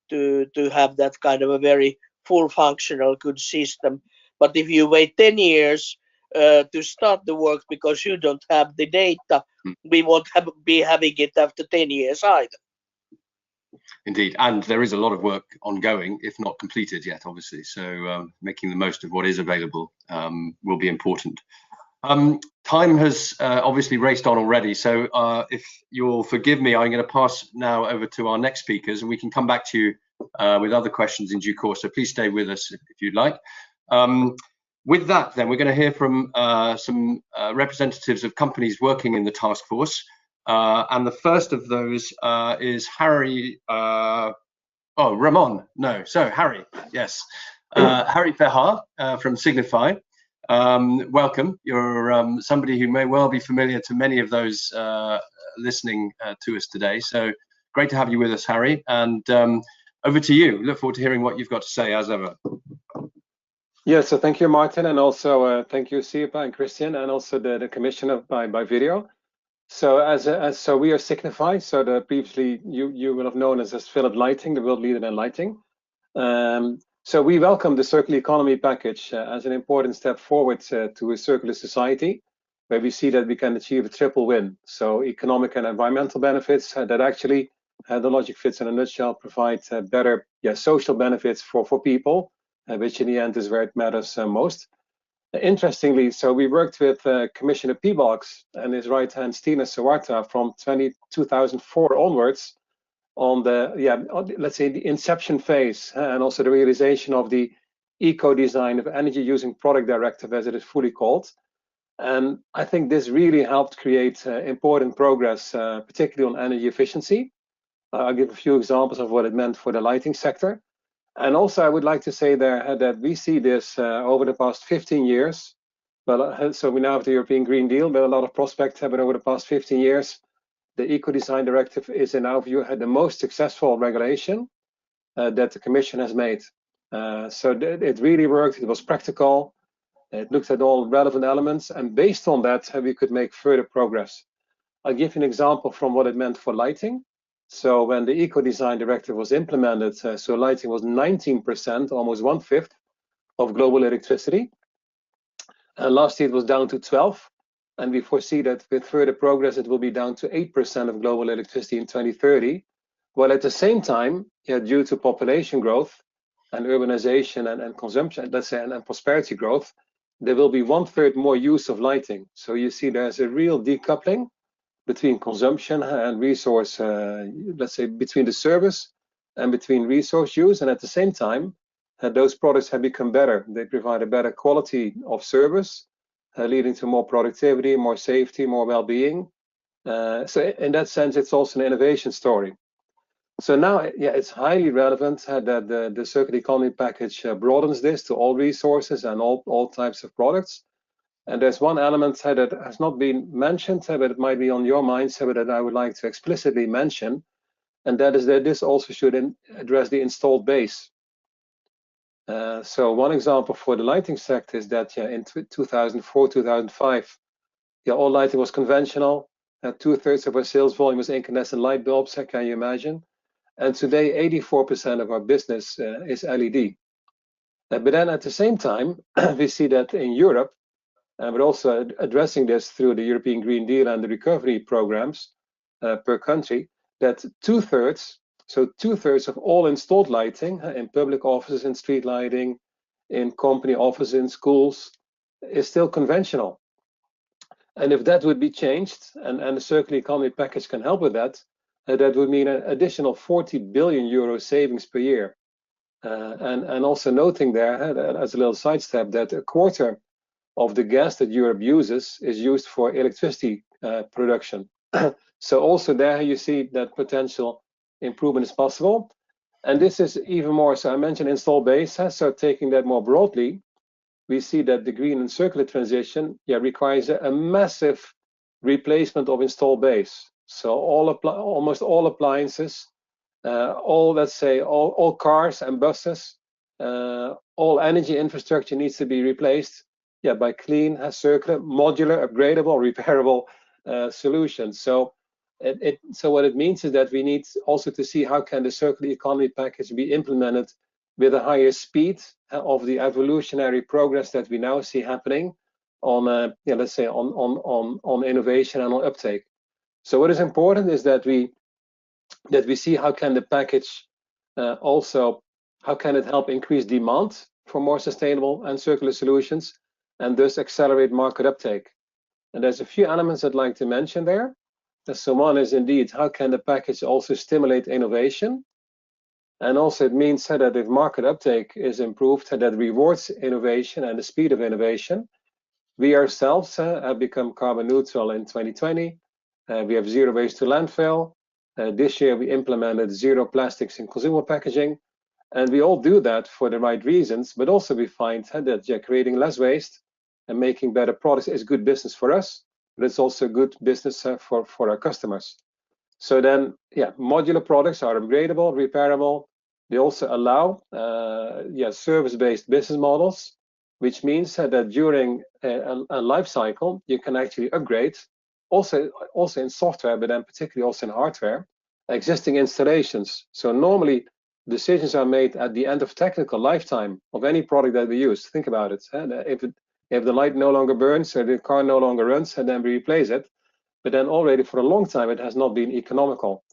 to have that kind of a very full functional good system. But if you wait 10 years to start the work because you don't have the data, we won't be having it after 10 years either. Indeed, and there is a lot of work ongoing, if not completed yet, obviously. So making the most of what is available will be important. Time has obviously raced on already, so if you'll forgive me, I'm going to pass now over to our next speakers, and we can come back to you with other questions in due course. So please stay with us if you'd like. With that, then, we're going to hear from some representatives of companies working in the task force. And the first of those is Harry, Ramon, no, so Harry, yes. Harry Ferhar from Signify. Welcome. You're somebody who may well be familiar to many of those listening to us today. So great to have you with us, Harry. And over to you. Look forward to hearing what you've got to say, as ever. Yeah, so thank you, Martin, and also thank you, Sirpa and Christian, and also the commissioner by video. So so we are Signify. So previously you will have known us as Philips Lighting, the world leader in lighting. So we welcome the circular economy package as an important step forward to a circular society, where we see that we can achieve a triple win. So economic and environmental benefits that actually, the logic fits in a nutshell, provide better social benefits for people, which in the end is where it matters most. Interestingly, so we worked with Commissioner Piebalgs and his right-hand Stina Sawarta from 2004 onwards on the, let's say, the inception phase and also the realization of the eco-design of energy using product directive, as it is fully called. And I think this really helped create important progress, particularly on energy efficiency. I'll give a few examples of what it meant for the lighting sector. And also, I would like to say there that we see this over the past 15 years. Well, so we now have the European Green Deal, but a lot of prospects have been over the past 15 years. The Eco-Design Directive is, in our view, the most successful regulation that the Commission has made. So it really worked. It was practical. It looked at all relevant elements, and based on that, we could make further progress. I'll give you an example from what it meant for lighting. So when the Eco-Design Directive was implemented, so lighting was 19%, almost 1/5 of global electricity. Last year it was down to 12. And we foresee that with further progress, it will be down to 8% of global electricity in 2030. While at the same time, due to population growth and urbanization and consumption, let's say, and prosperity growth, there will be 1/3 more use of lighting. So you see there's a real decoupling between consumption and resource, let's say, between the service and between resource use. And at the same time, those products have become better. They provide a better quality of service, leading to more productivity, more safety, more well-being. So in that sense, it's also an innovation story. So now, it's highly relevant that the circular economy package broadens this to all resources and all types of products. And there's one element that has not been mentioned, but it might be on your mind, but that I would like to explicitly mention, and that is that this also should address the installed base. So one example for the lighting sector is that in 2004, 2005, all lighting was conventional. 2/3 of our sales volume was incandescent light bulbs, can you imagine? And today, 84% of our business is LED. But then at the same time, we see that in Europe, but also addressing this through the European Green Deal and the recovery programs per country, that 2/3, so 2/3 of all installed lighting in public offices and street lighting, in company offices, in schools, is still conventional. And if that would be changed, and the circular economy package can help with that, that would mean an additional 40 billion euro savings per year. And also noting there, as a little sidestep, that 1/4 of the gas that Europe uses is used for electricity production. So also there you see that potential improvement is possible. And this is even more, so I mentioned install base, so taking that more broadly, we see that the green and circular transition requires a massive replacement of install base. So almost all appliances, let's say all cars and buses, all energy infrastructure needs to be replaced by clean, circular, modular, upgradable, repairable solutions. So so what it means is that we need also to see how can the circular economy package be implemented with a higher speed of the evolutionary progress that we now see happening on, let's say, on innovation and on uptake. So what is important is that we see how can the package also, how can it help increase demand for more sustainable and circular solutions, and thus accelerate market uptake. And there's a few elements I'd like to mention there. So one is indeed, how can the package also stimulate innovation? And also it means that if market uptake is improved, that rewards innovation and the speed of innovation. We ourselves have become carbon neutral in 2020. We have zero waste to landfill. This year we implemented zero plastics in consumable packaging. And we all do that for the right reasons, but also we find that creating less waste and making better products is good business for us, but it's also good business for our customers. So then, modular products are upgradable, repairable. They also allow service-based business models, which means that during a life cycle, you can actually upgrade, also in software, but then particularly also in hardware, existing installations. So normally, decisions are made at the end of technical lifetime of any product that we use. Think about it. If the light no longer burns or the car no longer runs, and then we replace it, but then already for a long time it has not been economical.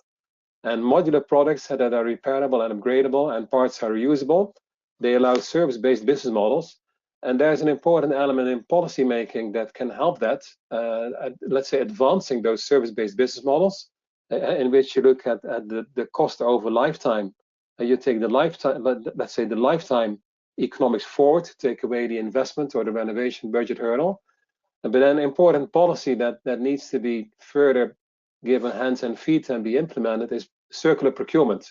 And modular products that are repairable and upgradable and parts are reusable, they allow service-based business models. And there's an important element in policy making that can help that, let's say advancing those service-based business models, in which you look at the cost over lifetime. You take the lifetime, let's say the lifetime economics forward, take away the investment or the renovation budget hurdle. But then important policy that needs to be further given hands and feet and be implemented is circular procurement.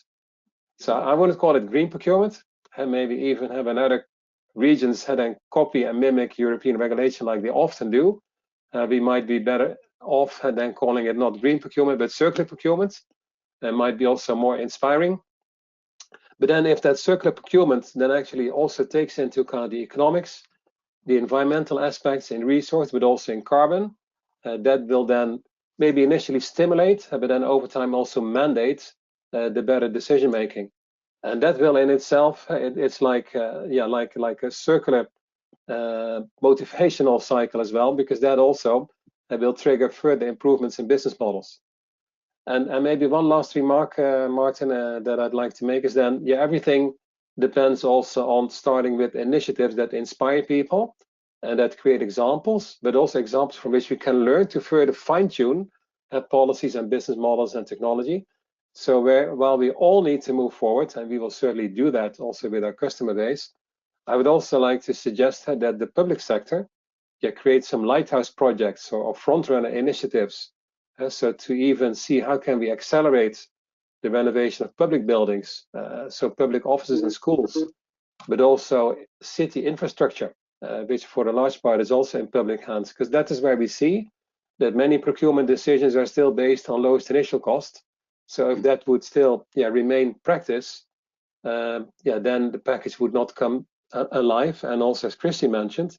So I wouldn't call it green procurement, and maybe even have another regions then copy and mimic European regulation like they often do. We might be better off than calling it not green procurement, but circular procurement. That might be also more inspiring. But then if that circular procurement then actually also takes into account the economics, the environmental aspects in resource, but also in carbon, that will then maybe initially stimulate, but then over time also mandate the better decision making. And that will in itself, it's like a circular motivational cycle as well, because that also will trigger further improvements in business models. And maybe one last remark, Martin, that I'd like to make is then, everything depends also on starting with initiatives that inspire people and that create examples, but also examples from which we can learn to further fine-tune policies and business models and technology. So while we all need to move forward, and we will certainly do that also with our customer base, I would also like to suggest that the public sector create some lighthouse projects or front-runner initiatives. So to even see how can we accelerate the renovation of public buildings, so public offices and schools, but also city infrastructure, which for a large part is also in public hands, because that is where we see that many procurement decisions are still based on lowest initial cost. So if that would still remain practice, then the package would not come alive. And also, as Christian mentioned,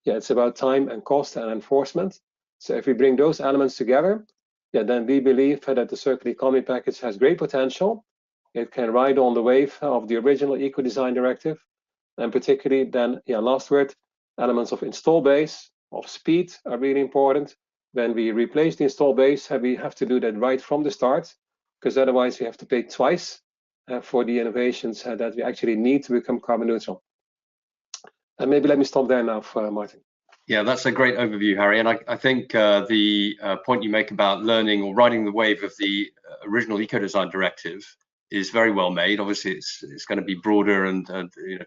it's about time and cost and enforcement. So if we bring those elements together, then we believe that the circular economy package has great potential. It can ride on the wave of the original Eco-Design Directive, and particularly then, last word, elements of install base, of speed are really important. When we replace the install base, we have to do that right from the start, because otherwise we have to pay twice for the innovations that we actually need to become carbon neutral. And maybe let me stop there now, Martin. Yeah, that's a great overview, Harry. And I think the point you make about learning or riding the wave of the original Eco-Design Directive is very well made. Obviously, it's going to be broader and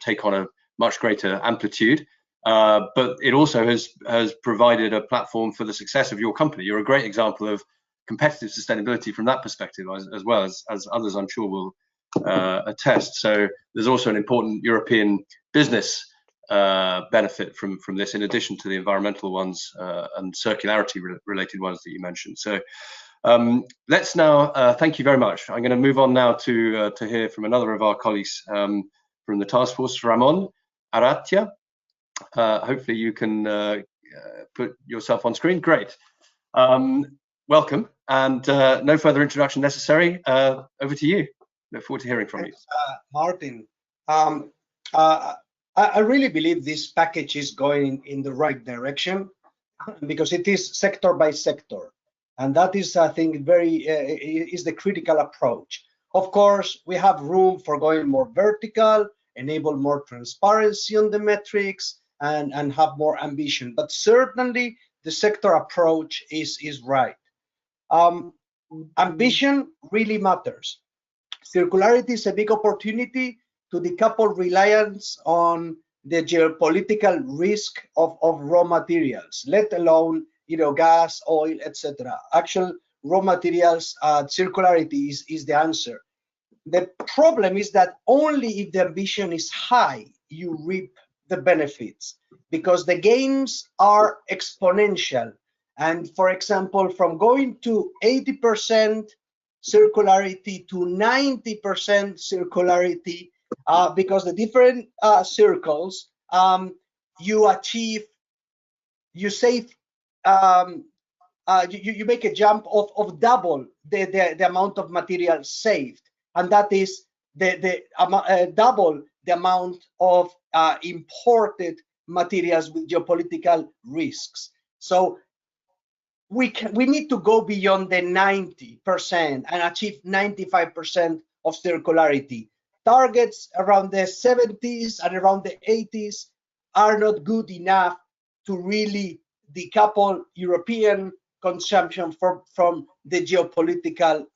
take on a much greater amplitude. But it also has provided a platform for the success of your company. You're a great example of competitive sustainability from that perspective, as well as others I'm sure will attest. So there's also an important European business benefit from this, in addition to the environmental ones and circularity related ones that you mentioned. So let's now thank you very much. I'm going to move on now to hear from another of our colleagues from the task force, Ramon Arratia. Hopefully you can put yourself on screen. Great. Welcome, and no further introduction necessary. Over to you. Look forward to hearing from you. Martin. I really believe this package is going in the right direction, because it is sector by sector, and that is, I think, is the critical approach. Of course, we have room for going more vertical, enable more transparency on the metrics, and have more ambition. But certainly, the sector approach is right. Ambition really matters. Circularity is a big opportunity to decouple reliance on the geopolitical risk of raw materials, let alone gas, oil, etc. Actual raw materials circularity is the answer. The problem is that only if the ambition is high, you reap the benefits, because the gains are exponential. And for example, from going to 80% circularity to 90% circularity, because the different circles, you save, you make a jump of double the amount of material saved, and that is double the amount of imported materials with geopolitical risks. So we need to go beyond the 90% and achieve 95% of circularity. Targets around the 70s and around the 80s are not good enough to really decouple European consumption from the geopolitical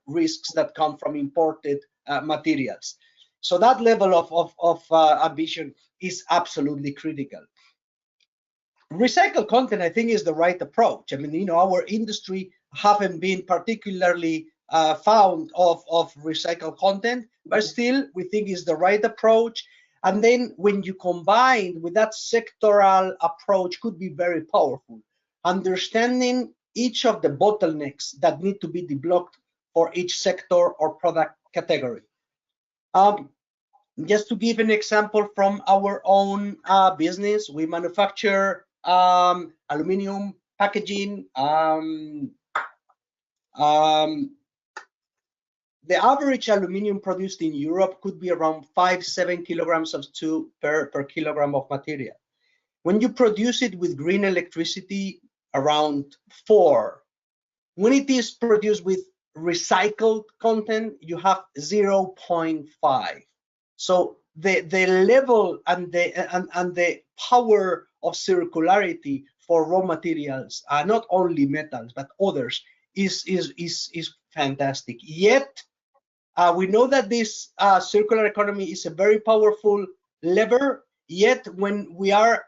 risks that come from imported materials. So that level of ambition is absolutely critical. Recycled content, I think, is the right approach. I mean, our industry haven't been particularly fond of recycled content, but still we think is the right approach. And then when you combine with that sectoral approach, could be very powerful. Understanding each of the bottlenecks that need to be deblocked for each sector or product category. Just to give an example from our own business, we manufacture aluminum packaging. The average aluminum produced in Europe could be around 5-7 kilograms of CO2 per kilogram of material. When you produce it with green electricity, around 4. When it is produced with recycled content, you have 0.5. So the level and the power of circularity for raw materials, not only metals but others, is fantastic. Yet we know that this circular economy is a very powerful lever. Yet when we are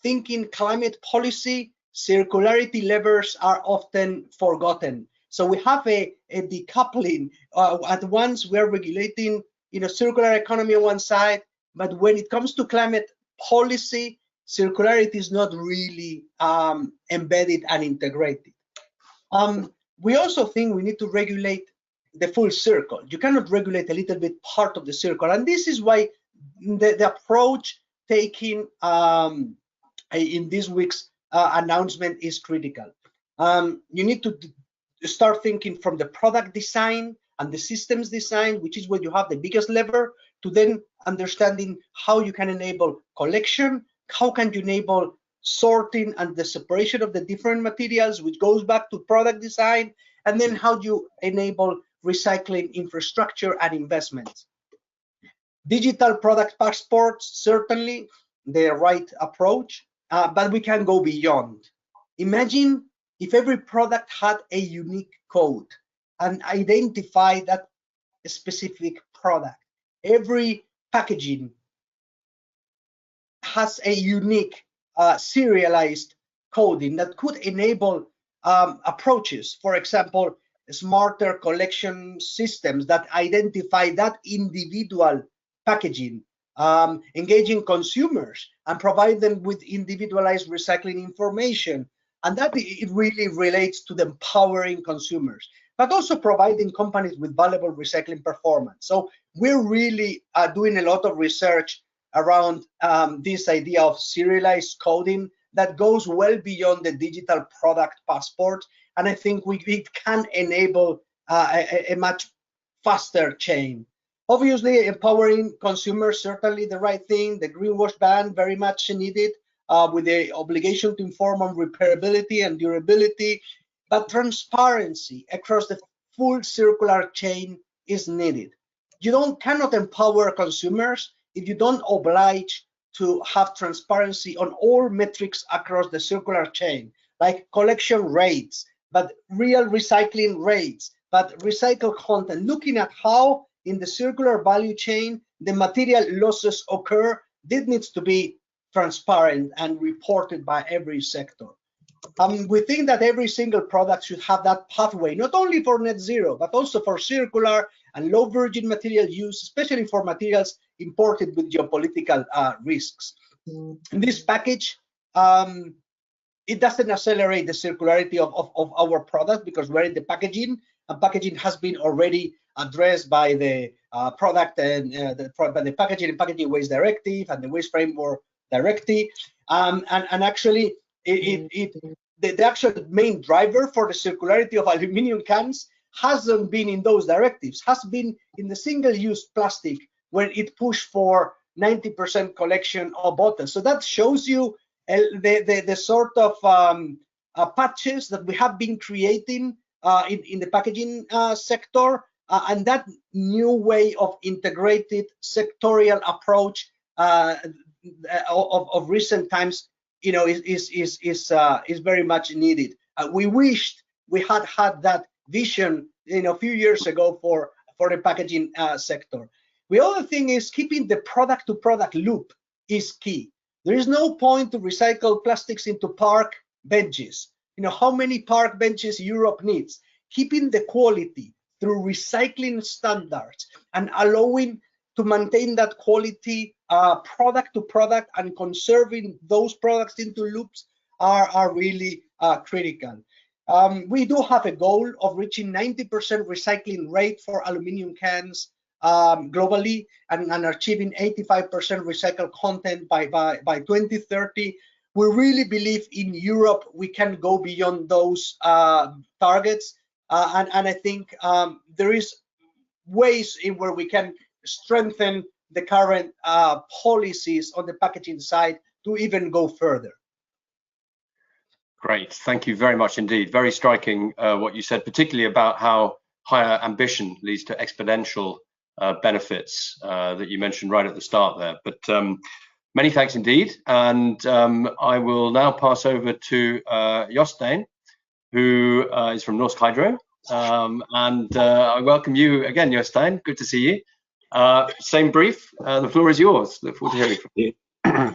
thinking climate policy, circularity levers are often forgotten. So we have a decoupling. At once we are regulating, circular economy on one side, but when it comes to climate policy, circularity is not really embedded and integrated. We also think we need to regulate the full circle. You cannot regulate a little bit part of the circle, and this is why the approach taken in this week's announcement is critical. You need to start thinking from the product design and the systems design, which is where you have the biggest lever, to then understanding how you can enable collection, how can you enable sorting and the separation of the different materials, which goes back to product design, and then how do you enable recycling infrastructure and investments. Digital product passports, certainly the right approach, but we can go beyond. Imagine if every product had a unique code and identify that specific product. Every packaging has a unique serialized coding that could enable approaches, for example, smarter collection systems that identify that individual packaging, engaging consumers and provide them with individualized recycling information. And that it really relates to the empowering consumers, but also providing companies with valuable recycling performance. So we're really doing a lot of research around this idea of serialized coding that goes well beyond the digital product passport. And I think we can enable a much faster chain. Obviously, empowering consumers, certainly the right thing. The greenwash ban, very much needed, with the obligation to inform on repairability and durability. But transparency across the full circular chain is needed. You cannot empower consumers if you don't oblige to have transparency on all metrics across the circular chain, like collection rates, but real recycling rates, but recycled content, looking at how in the circular value chain the material losses occur. This needs to be transparent and reported by every sector. We think that every single product should have that pathway, not only for net zero, but also for circular and low virgin material use, especially for materials imported with geopolitical risks. In this package, it doesn't accelerate the circularity of our product because we're in the packaging, and packaging has been already addressed by the product and by the Packaging and Packaging Waste Directive and the Waste Framework Directive, and actually the actual main driver for the circularity of aluminum cans hasn't been in those directives, has been in the single-use plastic, where it pushed for 90% collection of bottles. So that shows you the sort of patches that we have been creating in the packaging sector, and that new way of integrated sectorial approach of recent times, you know, is very much needed. We wished we had that vision, you know, a few years ago for the packaging sector. The other thing is keeping the product to product loop is key. There is no point to recycle plastics into park benches. You know how many park benches Europe needs. Keeping the quality through recycling standards and allowing to maintain that quality product to product and conserving those products into loops are really critical. We do have a goal of reaching 90% recycling rate for aluminum cans globally, and achieving 85% recycled content by 2030. We really believe in Europe we can go beyond those targets, and I think there is ways in where we can strengthen the current policies on the packaging side to even go further. Great, thank you very much indeed. Very striking what you said, particularly about how higher ambition leads to exponential benefits that you mentioned right at the start there. But many thanks indeed, and I will now pass over to Jostein, who is from Norsk Hydro, and I welcome you again, Jostein. Good to see you. Same brief. The floor is yours. Look forward to hearing from you.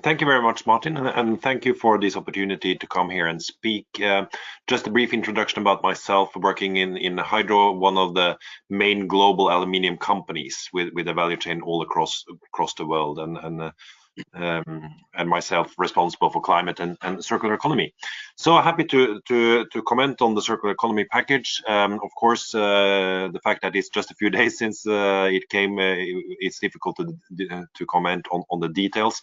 Thank you very much, Martin, and thank you for this opportunity to come here and speak. Just a brief introduction about myself, working in Hydro, one of the main global aluminium companies with a value chain all across the world, and myself responsible for climate and circular economy. So happy to comment on the circular economy package. Of course, the fact that it's just a few days since it came, it's difficult to comment on the details.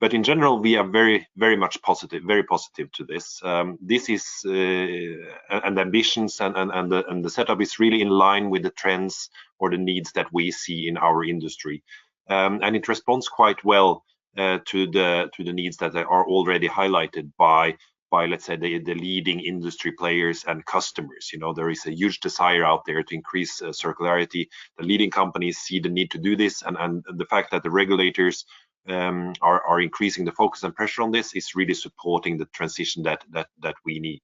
But in general, we are very much positive, very positive to this. This is and the ambitions and the setup is really in line with the trends or the needs that we see in our industry, and it responds quite well to the needs that are already highlighted by let's say the leading industry players and customers. You know, there is a huge desire out there to increase circularity. The leading companies see the need to do this, and the fact that the regulators are increasing the focus and pressure on this is really supporting the transition that we need.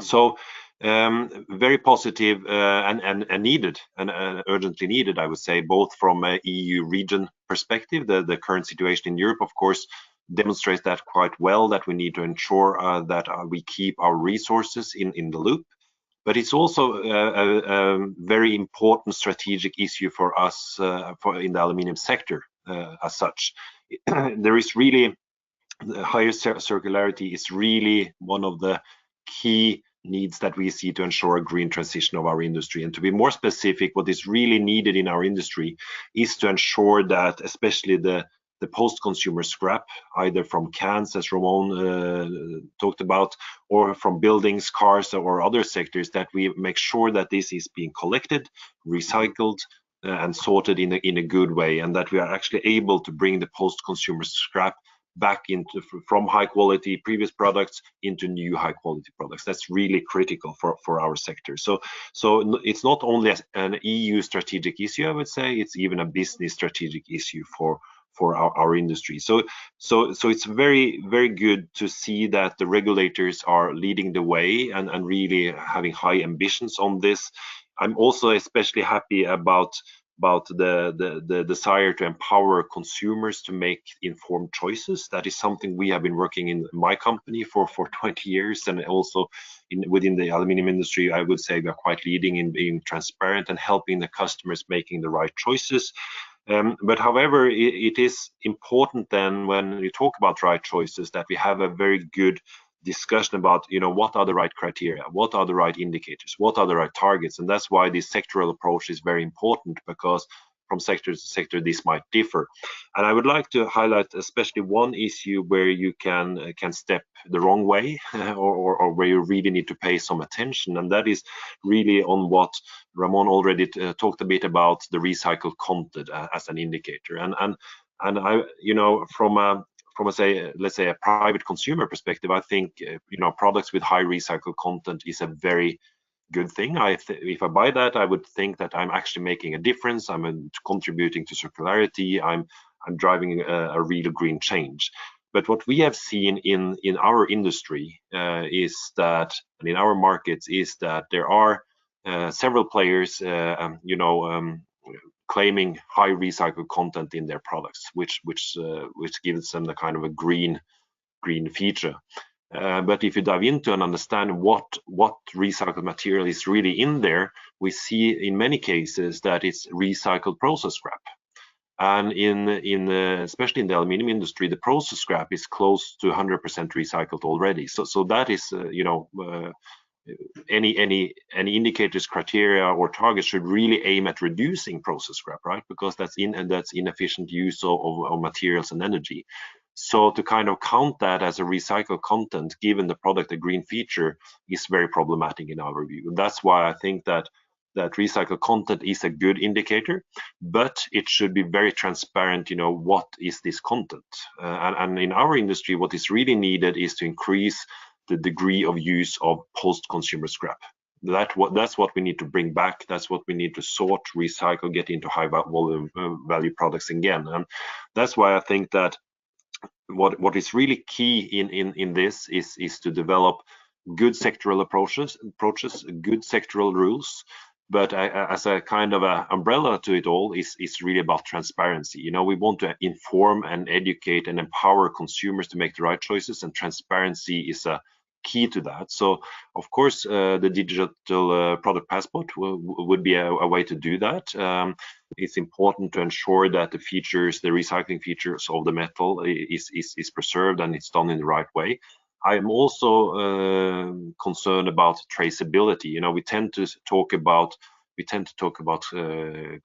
So very positive and needed, and urgently needed, I would say, both from a EU region perspective. The current situation in Europe, of course, demonstrates that quite well, that we need to ensure that we keep our resources in the loop. But it's also a very important strategic issue for us in the aluminium sector as such. There is really, the higher circularity is really one of the key needs that we see to ensure a green transition of our industry. And to be more specific, what is really needed in our industry is to ensure that especially the post-consumer scrap, either from cans, as Ramon talked about, or from buildings, cars, or other sectors, that we make sure that this is being collected, recycled, and sorted in a good way, and that we are actually able to bring the post-consumer scrap back from high quality previous products into new high quality products. That's really critical for our sector. So it's not only an EU strategic issue, I would say, it's even a business strategic issue for our industry. So it's very good to see that the regulators are leading the way and really having high ambitions on this. I'm also especially happy about the desire to empower consumers to make informed choices. That is something we have been working in my company for 20 years, and also within the aluminium industry, I would say we are quite leading in being transparent and helping the customers making the right choices. But however, it is important then when you talk about right choices that we have a very good discussion about, what are the right criteria, what are the right indicators, what are the right targets. And that's why this sectoral approach is very important, because from sector to sector this might differ. And I would like to highlight especially one issue where you can step the wrong way or where you really need to pay some attention, and that is really on what Ramon already talked a bit about, the recycled content as an indicator. And I, from let's say a private consumer perspective, I think products with high recycled content is a very good thing. If I buy that, I would think that I'm actually making a difference. I'm contributing to circularity. I'm driving a real green change. But what we have seen in our industry is that, and in our markets, is that there are several players, claiming high recycled content in their products, which gives them the kind of a green feature. But if you dive into and understand what recycled material is really in there, we see in many cases that it's recycled process scrap. And especially in the aluminium industry, the process scrap is close to 100% recycled already. So that is, any indicators, criteria, or targets should really aim at reducing process scrap, right? Because that's inefficient use of materials and energy. So to kind of count that as a recycled content, given the product a green feature, is very problematic in our view. That's why I think that recycled content is a good indicator, but it should be very transparent, what is this content? And in our industry, what is really needed is to increase the degree of use of post-consumer scrap. That's what we need to bring back. That's what we need to sort, recycle, get into high volume value products again. And that's why I think that what is really key in this is to develop good sectoral approaches, good sectoral rules. But as a kind of an umbrella to it all, is really about transparency. We want to inform and educate and empower consumers to make the right choices, and transparency is a key to that. So, of course, the digital product passport would be a way to do that. It's important to ensure that the recycling features of the metal is preserved and it's done in the right way. I am also concerned about traceability. We tend to talk about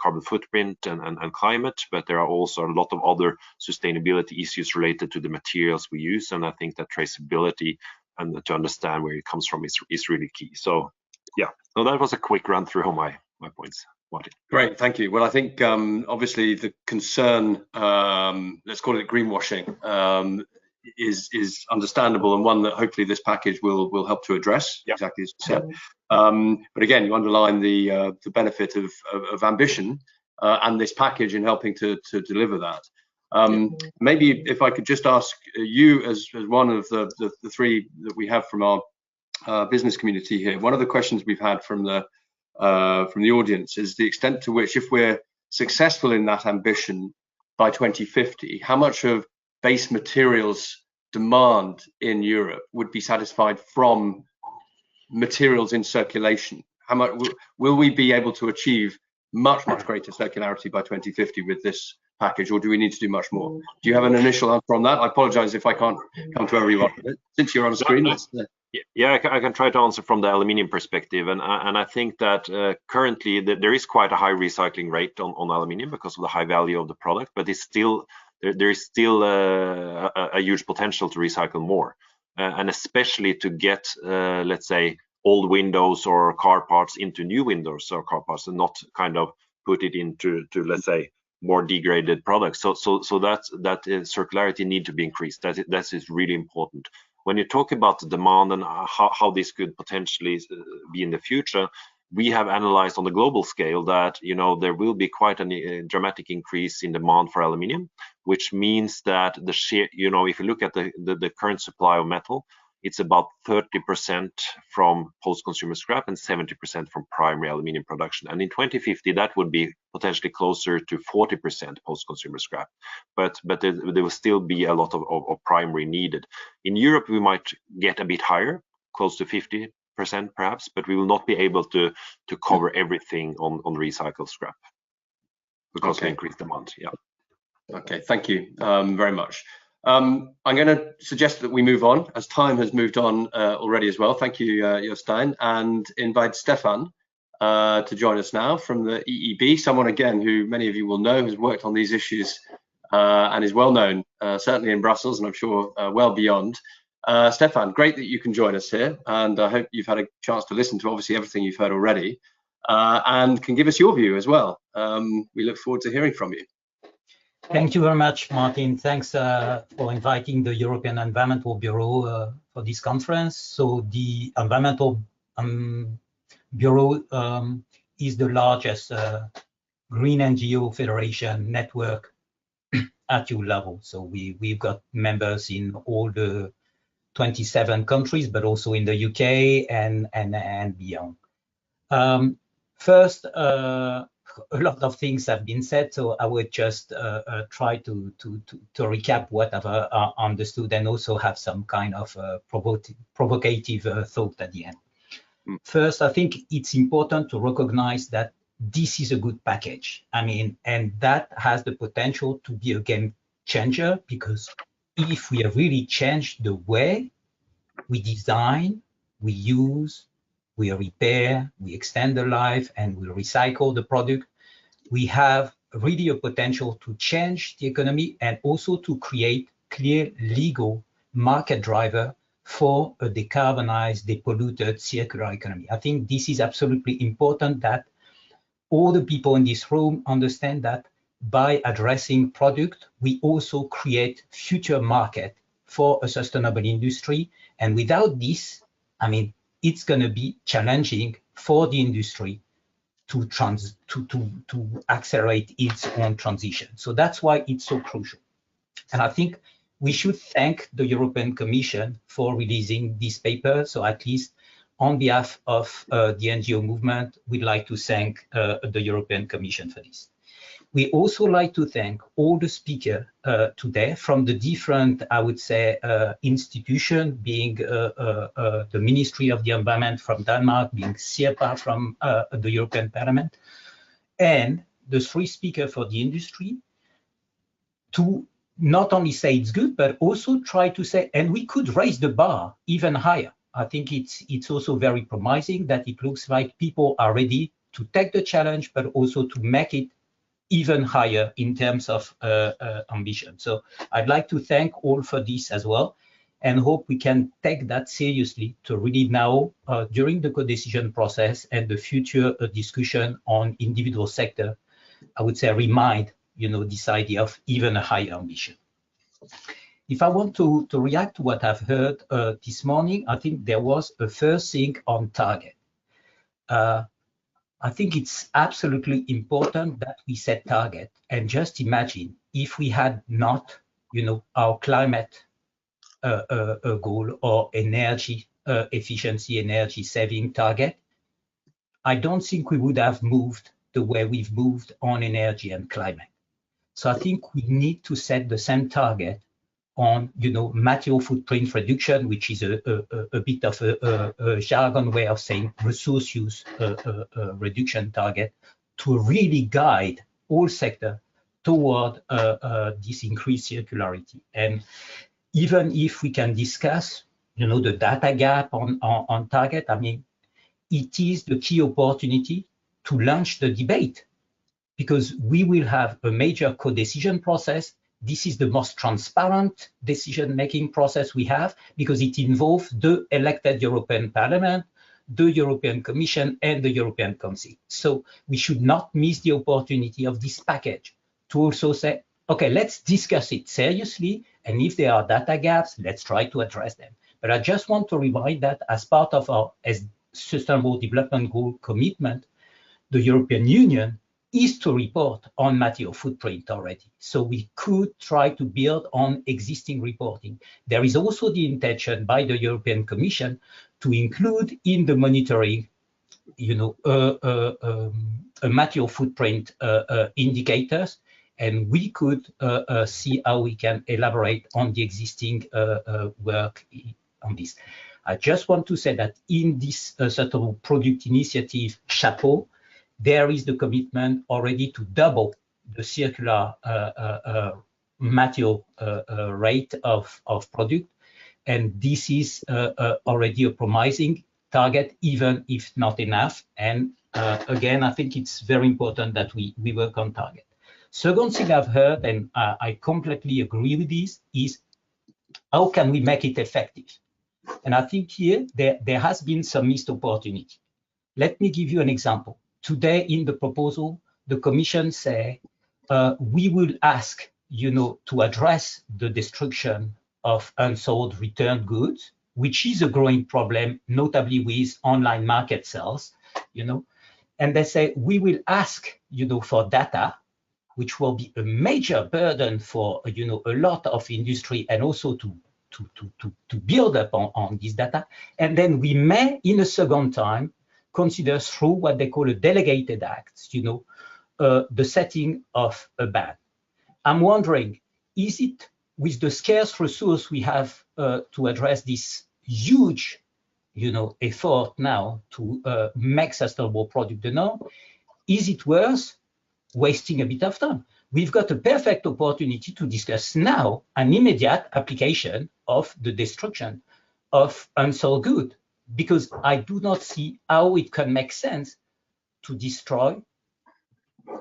carbon footprint and climate, but there are also a lot of other sustainability issues related to the materials we use, and I think that traceability and to understand where it comes from is really key. So yeah, so that was a quick run through my points. Martin. Great, thank you. Well, I think obviously the concern, let's call it greenwashing, is understandable, and one that hopefully this package will help to address. Yep. Exactly as you said. But again, you underline the benefit of ambition and this package in helping to deliver that. Maybe if I could just ask you, as one of the three that we have from our business community here, one of the questions we've had from the audience is the extent to which, if we're successful in that ambition by 2050, how much of base materials demand in Europe would be satisfied from materials in circulation? How much will we be able to achieve much greater circularity by 2050 with this package, or do we need to do much more? Do you have an initial answer on that? I apologize if I can't come to everyone since you're on screen. Yeah, I can try to answer from the aluminium perspective, and I think that currently there is quite a high recycling rate on aluminium because of the high value of the product, but it's still there is still a huge potential to recycle more, and especially to get let's say old windows or car parts into new windows or car parts, and not kind of put it into let's say more degraded products. So that circularity need to be increased. That is really important. When you talk about the demand and how this could potentially be in the future, we have analyzed on the global scale that there will be quite a dramatic increase in demand for aluminium, which means that the share, if you look at the current supply of metal, it's about 30% from post-consumer scrap and 70% from primary aluminium production. And in 2050, that would be potentially closer to 40% post-consumer scrap. But there will still be a lot of primary needed. In Europe, we might get a bit higher, close to 50% perhaps, but we will not be able to cover everything on recycled scrap because of increased demand. Yeah. Okay, thank you very much. I'm going to suggest that we move on, as time has moved on already as well. Thank you, Jostein, and invite Stefan to join us now from the EEB, someone again who many of you will know has worked on these issues and is well known, certainly in Brussels, and I'm sure well beyond. Stefan, great that you can join us here, and I hope you've had a chance to listen to obviously everything you've heard already, and can give us your view as well. We look forward to hearing from you. Thank you very much, Martin. Thanks for inviting the European Environmental Bureau for this conference. So the Environmental Bureau is the largest green NGO federation network at EU level. So we've got members in all the 27 countries, but also in the UK and beyond. First, a lot of things have been said, so I would just try to recap what I've understood and also have some kind of provocative thought at the end. First, I think it's important to recognize that this is a good package. I mean, and that has the potential to be a game changer, because if we really change the way we design, we use, we repair, we extend the life, and we recycle the product, we have really a potential to change the economy and also to create clear legal market driver for a decarbonized, depolluted circular economy. I think this is absolutely important that all the people in this room understand that by addressing product, we also create future market for a sustainable industry. And without this, I mean, it's going to be challenging for the industry to accelerate its own transition. So that's why it's so crucial. And I think we should thank the European Commission for releasing this paper. So at least on behalf of the NGO movement, we'd like to thank the European Commission for this. We also like to thank all the speakers today from the different, I would say, institutions, being the Ministry of the Environment from Denmark, being SIRPA from the European Parliament, and the three speakers for the industry, to not only say it's good, but also try to say, and we could raise the bar even higher. I think it's also very promising that it looks like people are ready to take the challenge, but also to make it even higher in terms of ambition. So I'd like to thank all for this as well, and hope we can take that seriously to really now, during the co-decision process and the future discussion on individual sector, I would say remind, this idea of even a higher ambition. If I want to react to what I've heard this morning, I think there was a first thing on target. I think it's absolutely important that we set target, and just imagine if we had not, our climate goal or energy efficiency, energy saving target, I don't think we would have moved the way we've moved on energy and climate. So I think we need to set the same target on, material footprint reduction, which is a bit of a jargon way of saying resource use reduction target, to really guide all sectors toward this increased circularity. And even if we can discuss, the data gap on target, I mean, it is the key opportunity to launch the debate, because we will have a major co-decision process. This is the most transparent decision-making process we have, because it involves the elected European Parliament, the European Commission, and the European Council. So we should not miss the opportunity of this package to also say, okay, let's discuss it seriously, and if there are data gaps, let's try to address them. But I just want to remind that as part of our Sustainable Development Goal commitment, the European Union is to report on material footprint already. So we could try to build on existing reporting. There is also the intention by the European Commission to include in the monitoring, a material footprint indicators, and we could see how we can elaborate on the existing work on this. I just want to say that in this Sustainable Product Initiative chapeau, there is the commitment already to double the circular material rate of product, and this is already a promising target, even if not enough. And again, I think it's very important that we work on target. Second thing I've heard, and I completely agree with this, is how can we make it effective? And I think here there has been some missed opportunity. Let me give you an example. Today in the proposal, the Commission say we will ask, to address the destruction of unsold returned goods, which is a growing problem, notably with online market sales, and they say we will ask, for data, which will be a major burden for, a lot of industry, and also to build up on this data. And then we may, in a second time, consider through what they call a delegated act, the setting of a ban. I'm wondering, is it with the scarce resource we have to address this huge, effort now to make sustainable product the norm, is it worth wasting a bit of time? We've got a perfect opportunity to discuss now an immediate application of the destruction of unsold goods, because I do not see how it can make sense to destroy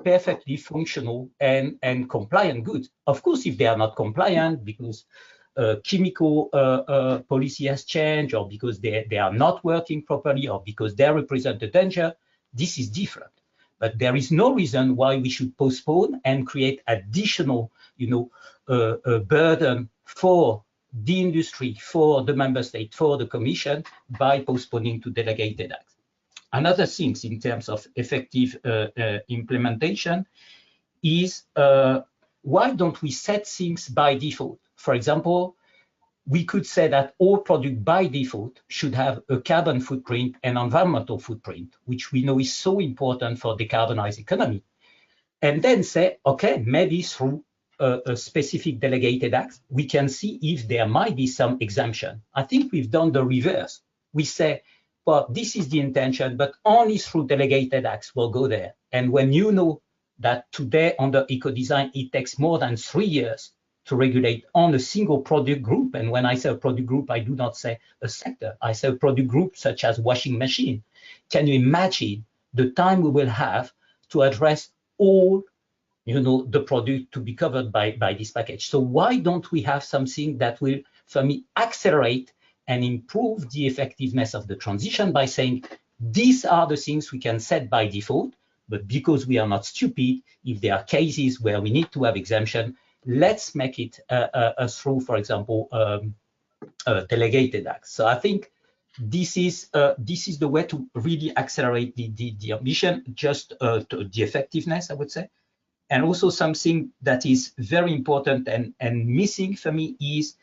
perfectly functional and compliant goods. Of course, if they are not compliant because chemical policy has changed, or because they are not working properly, or because they represent a danger, this is different. But there is no reason why we should postpone and create additional, burden for the industry, for the member state, for the Commission, by postponing to delegated acts. Another thing in terms of effective implementation is why don't we set things by default? For example, we could say that all products by default should have a carbon footprint and environmental footprint, which we know is so important for decarbonized economy. And then say, okay, maybe through a specific delegated act, we can see if there might be some exemption. I think we've done the reverse. We say, well, this is the intention, but only through delegated acts we'll go there. And when you know that today under eco-design, it takes more than 3 years to regulate on a single product group. And when I say a product group, I do not say a sector. I say a product group such as washing machine. Can you imagine the time we will have to address all, the product to be covered by this package? So why don't we have something that will, for me, accelerate and improve the effectiveness of the transition by saying, these are the things we can set by default, but because we are not stupid, if there are cases where we need to have exemption, let's make it through, for example, delegated acts. So I think this is the way to really accelerate the ambition, just to the effectiveness, I would say. And also something that is very important and missing for me is,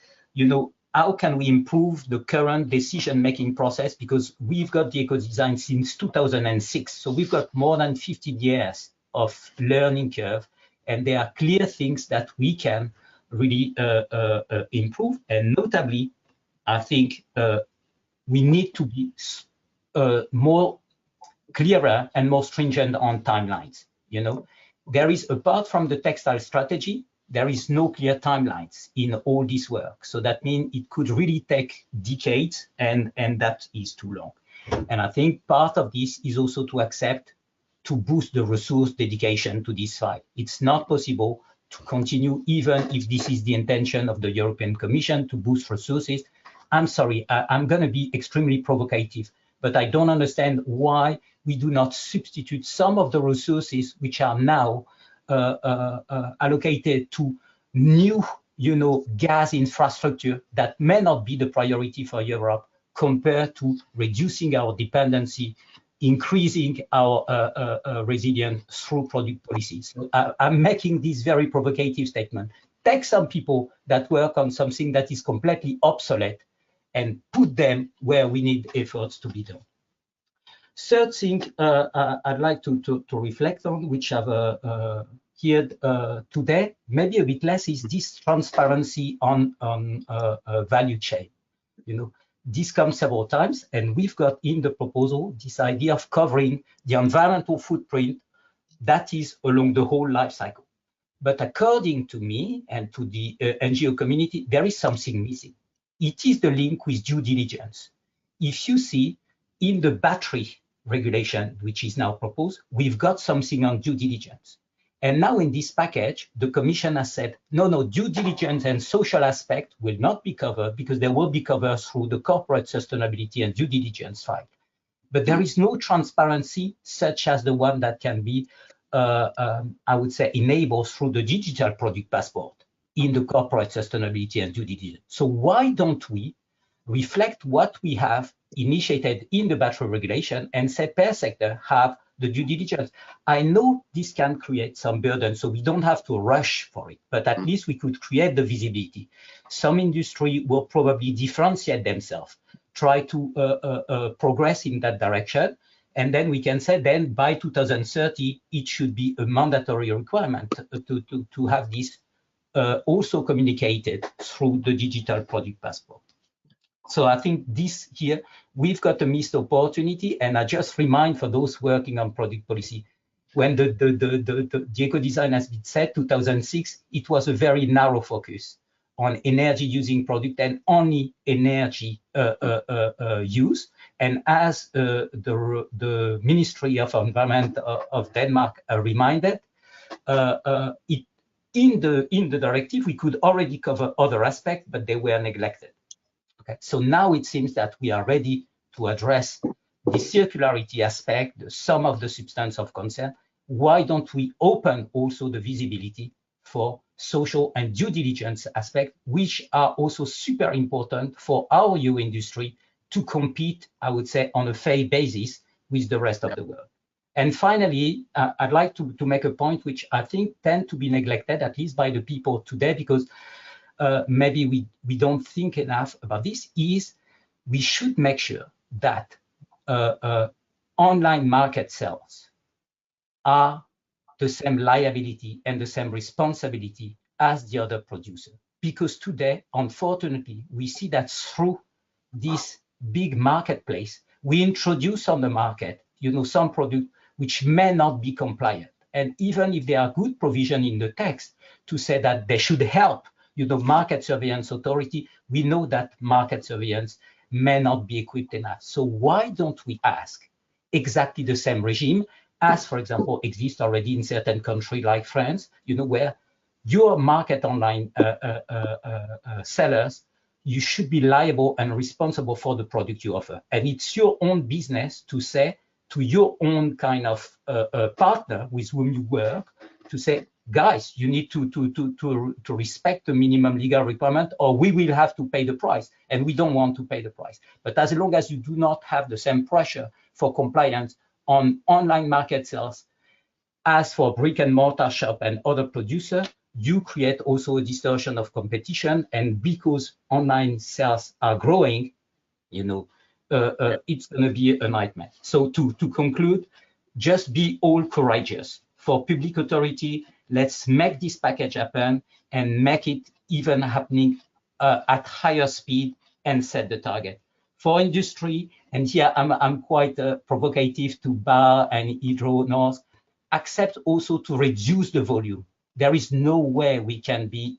how can we improve the current decision-making process? Because we've got the eco-design since 2006. So we've got more than 15 years of learning curve. And there are clear things that we can really improve. And notably, I think we need to be more clearer and more stringent on timelines. There is, apart from the textile strategy, there is no clear timelines in all this work. So that means it could really take decades, and that is too long. And I think part of this is also to accept to boost the resource dedication to this fight. It's not possible to continue, even if this is the intention of the European Commission, to boost resources. I'm sorry, I'm going to be extremely provocative, but I don't understand why we do not substitute some of the resources which are now allocated to new, gas infrastructure that may not be the priority for Europe, compared to reducing our dependency increasing our resilience through product policies. So I'm making this very provocative statement. Take some people that work on something that is completely obsolete and put them where we need efforts to be done. Third thing I'd like to reflect on, which I've heard today, maybe a bit less, is this transparency on value chain. You know, this comes several times, and we've got in the proposal this idea of covering the environmental footprint that is along the whole life cycle. But according to me and to the NGO community, there is something missing. It is the link with due diligence. If you see in the battery regulation, which is now proposed, we've got something on due diligence. And now in this package, the Commission has said, no, due diligence and social aspect will not be covered because they will be covered through the corporate sustainability and due diligence file. But there is no transparency such as the one that can be, I would say, enabled through the digital product passport in the corporate sustainability and due diligence. So why don't we reflect what we have initiated in the battery regulation and say per sector have the due diligence? I know this can create some burden, so we don't have to rush for it, but at least we could create the visibility. Some industry will probably differentiate themselves, try to progress in that direction, and then we can say then by 2030, it should be a mandatory requirement to have this also communicated through the digital product passport. So I think this here, we've got a missed opportunity, and I just remind for those working on product policy, when the eco-design has been set, 2006, it was a very narrow focus on energy using product and only energy use. And as the Ministry of Environment of Denmark reminded, in the directive, we could already cover other aspects, but they were neglected. Okay. So now it seems that we are ready to address the circularity aspect, the sum of the substance of concern. Why don't we open also the visibility for social and due diligence aspects, which are also super important for our EU industry to compete, I would say, on a fair basis with the rest of the world. And finally, I'd like to make a point which I think tend to be neglected, at least by the people today, because maybe we don't think enough about this, is we should make sure that online market sales are the same liability and the same responsibility as the other producer. Because today, unfortunately, we see that through this big marketplace, we introduce on the market, some product which may not be compliant. And even if there are good provision in the text to say that they should help market surveillance authority, we know that market surveillance may not be equipped enough. So why don't we ask exactly the same regime as, for example, exists already in certain countries like France, where your market online sellers, you should be liable and responsible for the product you offer. And it's your own business to say to your own kind of partner with whom you work, to say, guys, you need to respect the minimum legal requirement, or we will have to pay the price, and we don't want to pay the price. But as long as you do not have the same pressure for compliance on online market sales as for brick and mortar shop and other producers, you create also a distortion of competition. And because online sales are growing, it's going to be a nightmare. So to conclude, just be all courageous. For public authority, let's make this package happen and make it even happening at higher speed and set the target. For industry, and here I'm quite provocative to Bar and Hydro North, accept also to reduce the volume. There is no way we can be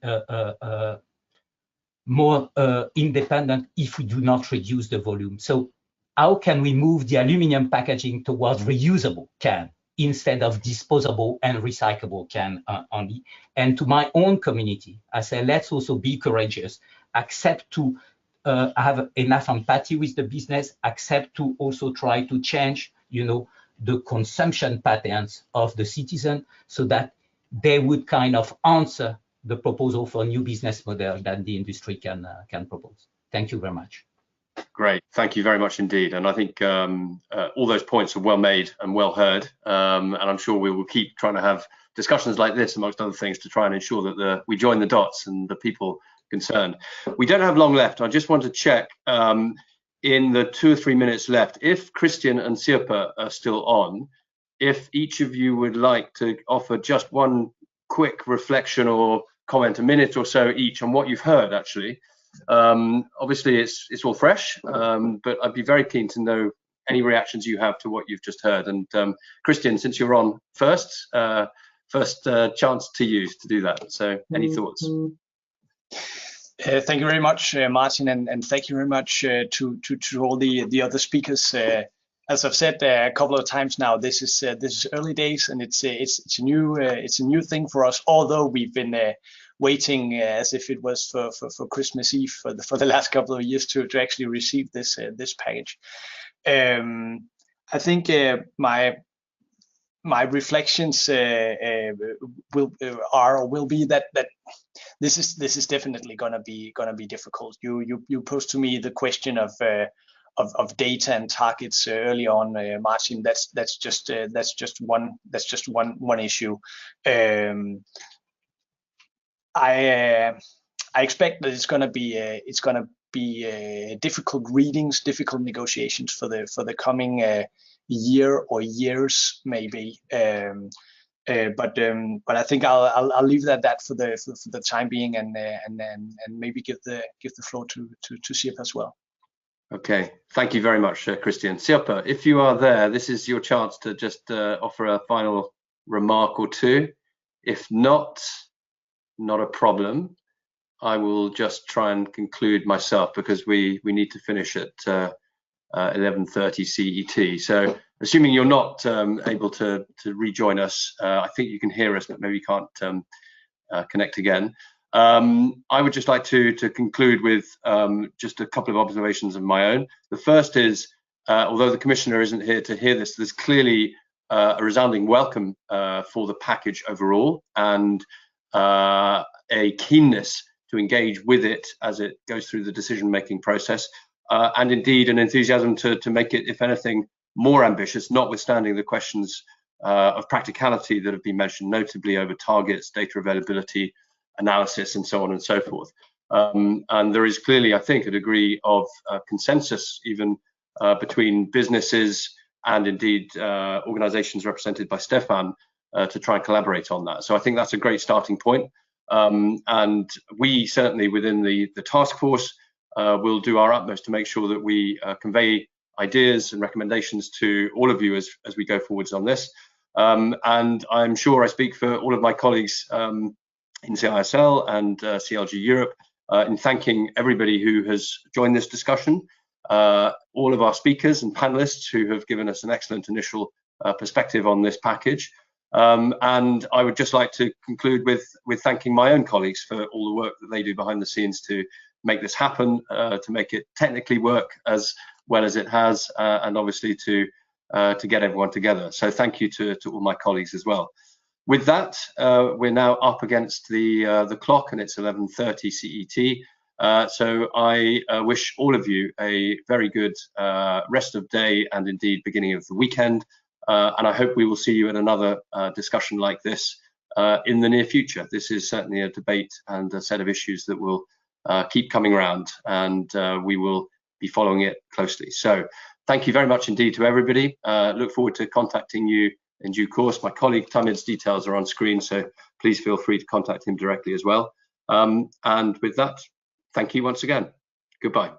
more independent if we do not reduce the volume. So how can we move the aluminum packaging towards reusable can instead of disposable and recyclable can only? And to my own community, I say, let's also be courageous, accept to have enough empathy with the business, accept to also try to change, the consumption patterns of the citizen so that they would kind of answer the proposal for a new business model that the industry can propose. Thank you very much. Great, thank you very much indeed. And I think all those points are well made and well heard. And I'm sure we will keep trying to have discussions like this, amongst other things, to try and ensure that we join the dots and the people concerned. We don't have long left. I just want to check in the 2 or 3 minutes left, if Christian and Sirpa are still on, if each of you would like to offer just one quick reflection or comment, a minute or so each, on what you've heard, actually. Obviously it's all fresh, but I'd be very keen to know any reactions you have to what you've just heard. And Christian, since you're on first chance to use to do that. So any thoughts? Thank you very much, Martin, and thank you very much to all the other speakers. As I've said a couple of times now, this is early days, and it's a new thing for us. Although we've been waiting as if it was for Christmas Eve for the last couple of years to actually receive this package. I think my reflections will be that this is definitely gonna be difficult. You posed to me the question of data and targets early on, Martin. That's just one issue. I expect that it's gonna be difficult readings, difficult negotiations for the coming year or years, maybe. But I think I'll leave that for the time being, and maybe give the floor to Sirpa as well. Okay, thank you very much, Christian. Sirpa, if you are there, this is your chance to just offer a final remark or two. If not a problem. I will just try and conclude myself, because we need to finish at 11:30 CET. So assuming you're not able to rejoin us, I think you can hear us, but maybe you can't connect again. I would just like to conclude with just a couple of observations of my own. The first is, although the Commissioner isn't here to hear this, there's clearly a resounding welcome for the package overall, and a keenness to engage with it as it goes through the decision-making process, and indeed an enthusiasm to make it, if anything, more ambitious, notwithstanding the questions of practicality that have been mentioned, notably over targets, data availability, analysis, and so on and so forth. And there is clearly, I think, a degree of consensus even between businesses and indeed organizations represented by Stefan to try and collaborate on that. So I think that's a great starting point. And we certainly within the task force will do our utmost to make sure that we convey ideas and recommendations to all of you as we go forwards on this. And I'm sure I speak for all of my colleagues in CISL and CLG Europe in thanking everybody who has joined this discussion, all of our speakers and panelists who have given us an excellent initial perspective on this package. And I would just like to conclude with thanking my own colleagues for all the work that they do behind the scenes to make this happen, to make it technically work as well as it has, and obviously to get everyone together. So thank you to all my colleagues as well. With that, we're now up against the clock, and it's 11:30 CET. So I wish all of you a very good rest of day and indeed beginning of the weekend. And I hope we will see you at another discussion like this in the near future. This is certainly a debate and a set of issues that will keep coming around, and we will be following it closely. So thank you very much indeed to everybody. Look forward to contacting you in due course. My colleague Tamid's details are on screen, so please feel free to contact him directly as well. And with that, thank you once again. Goodbye.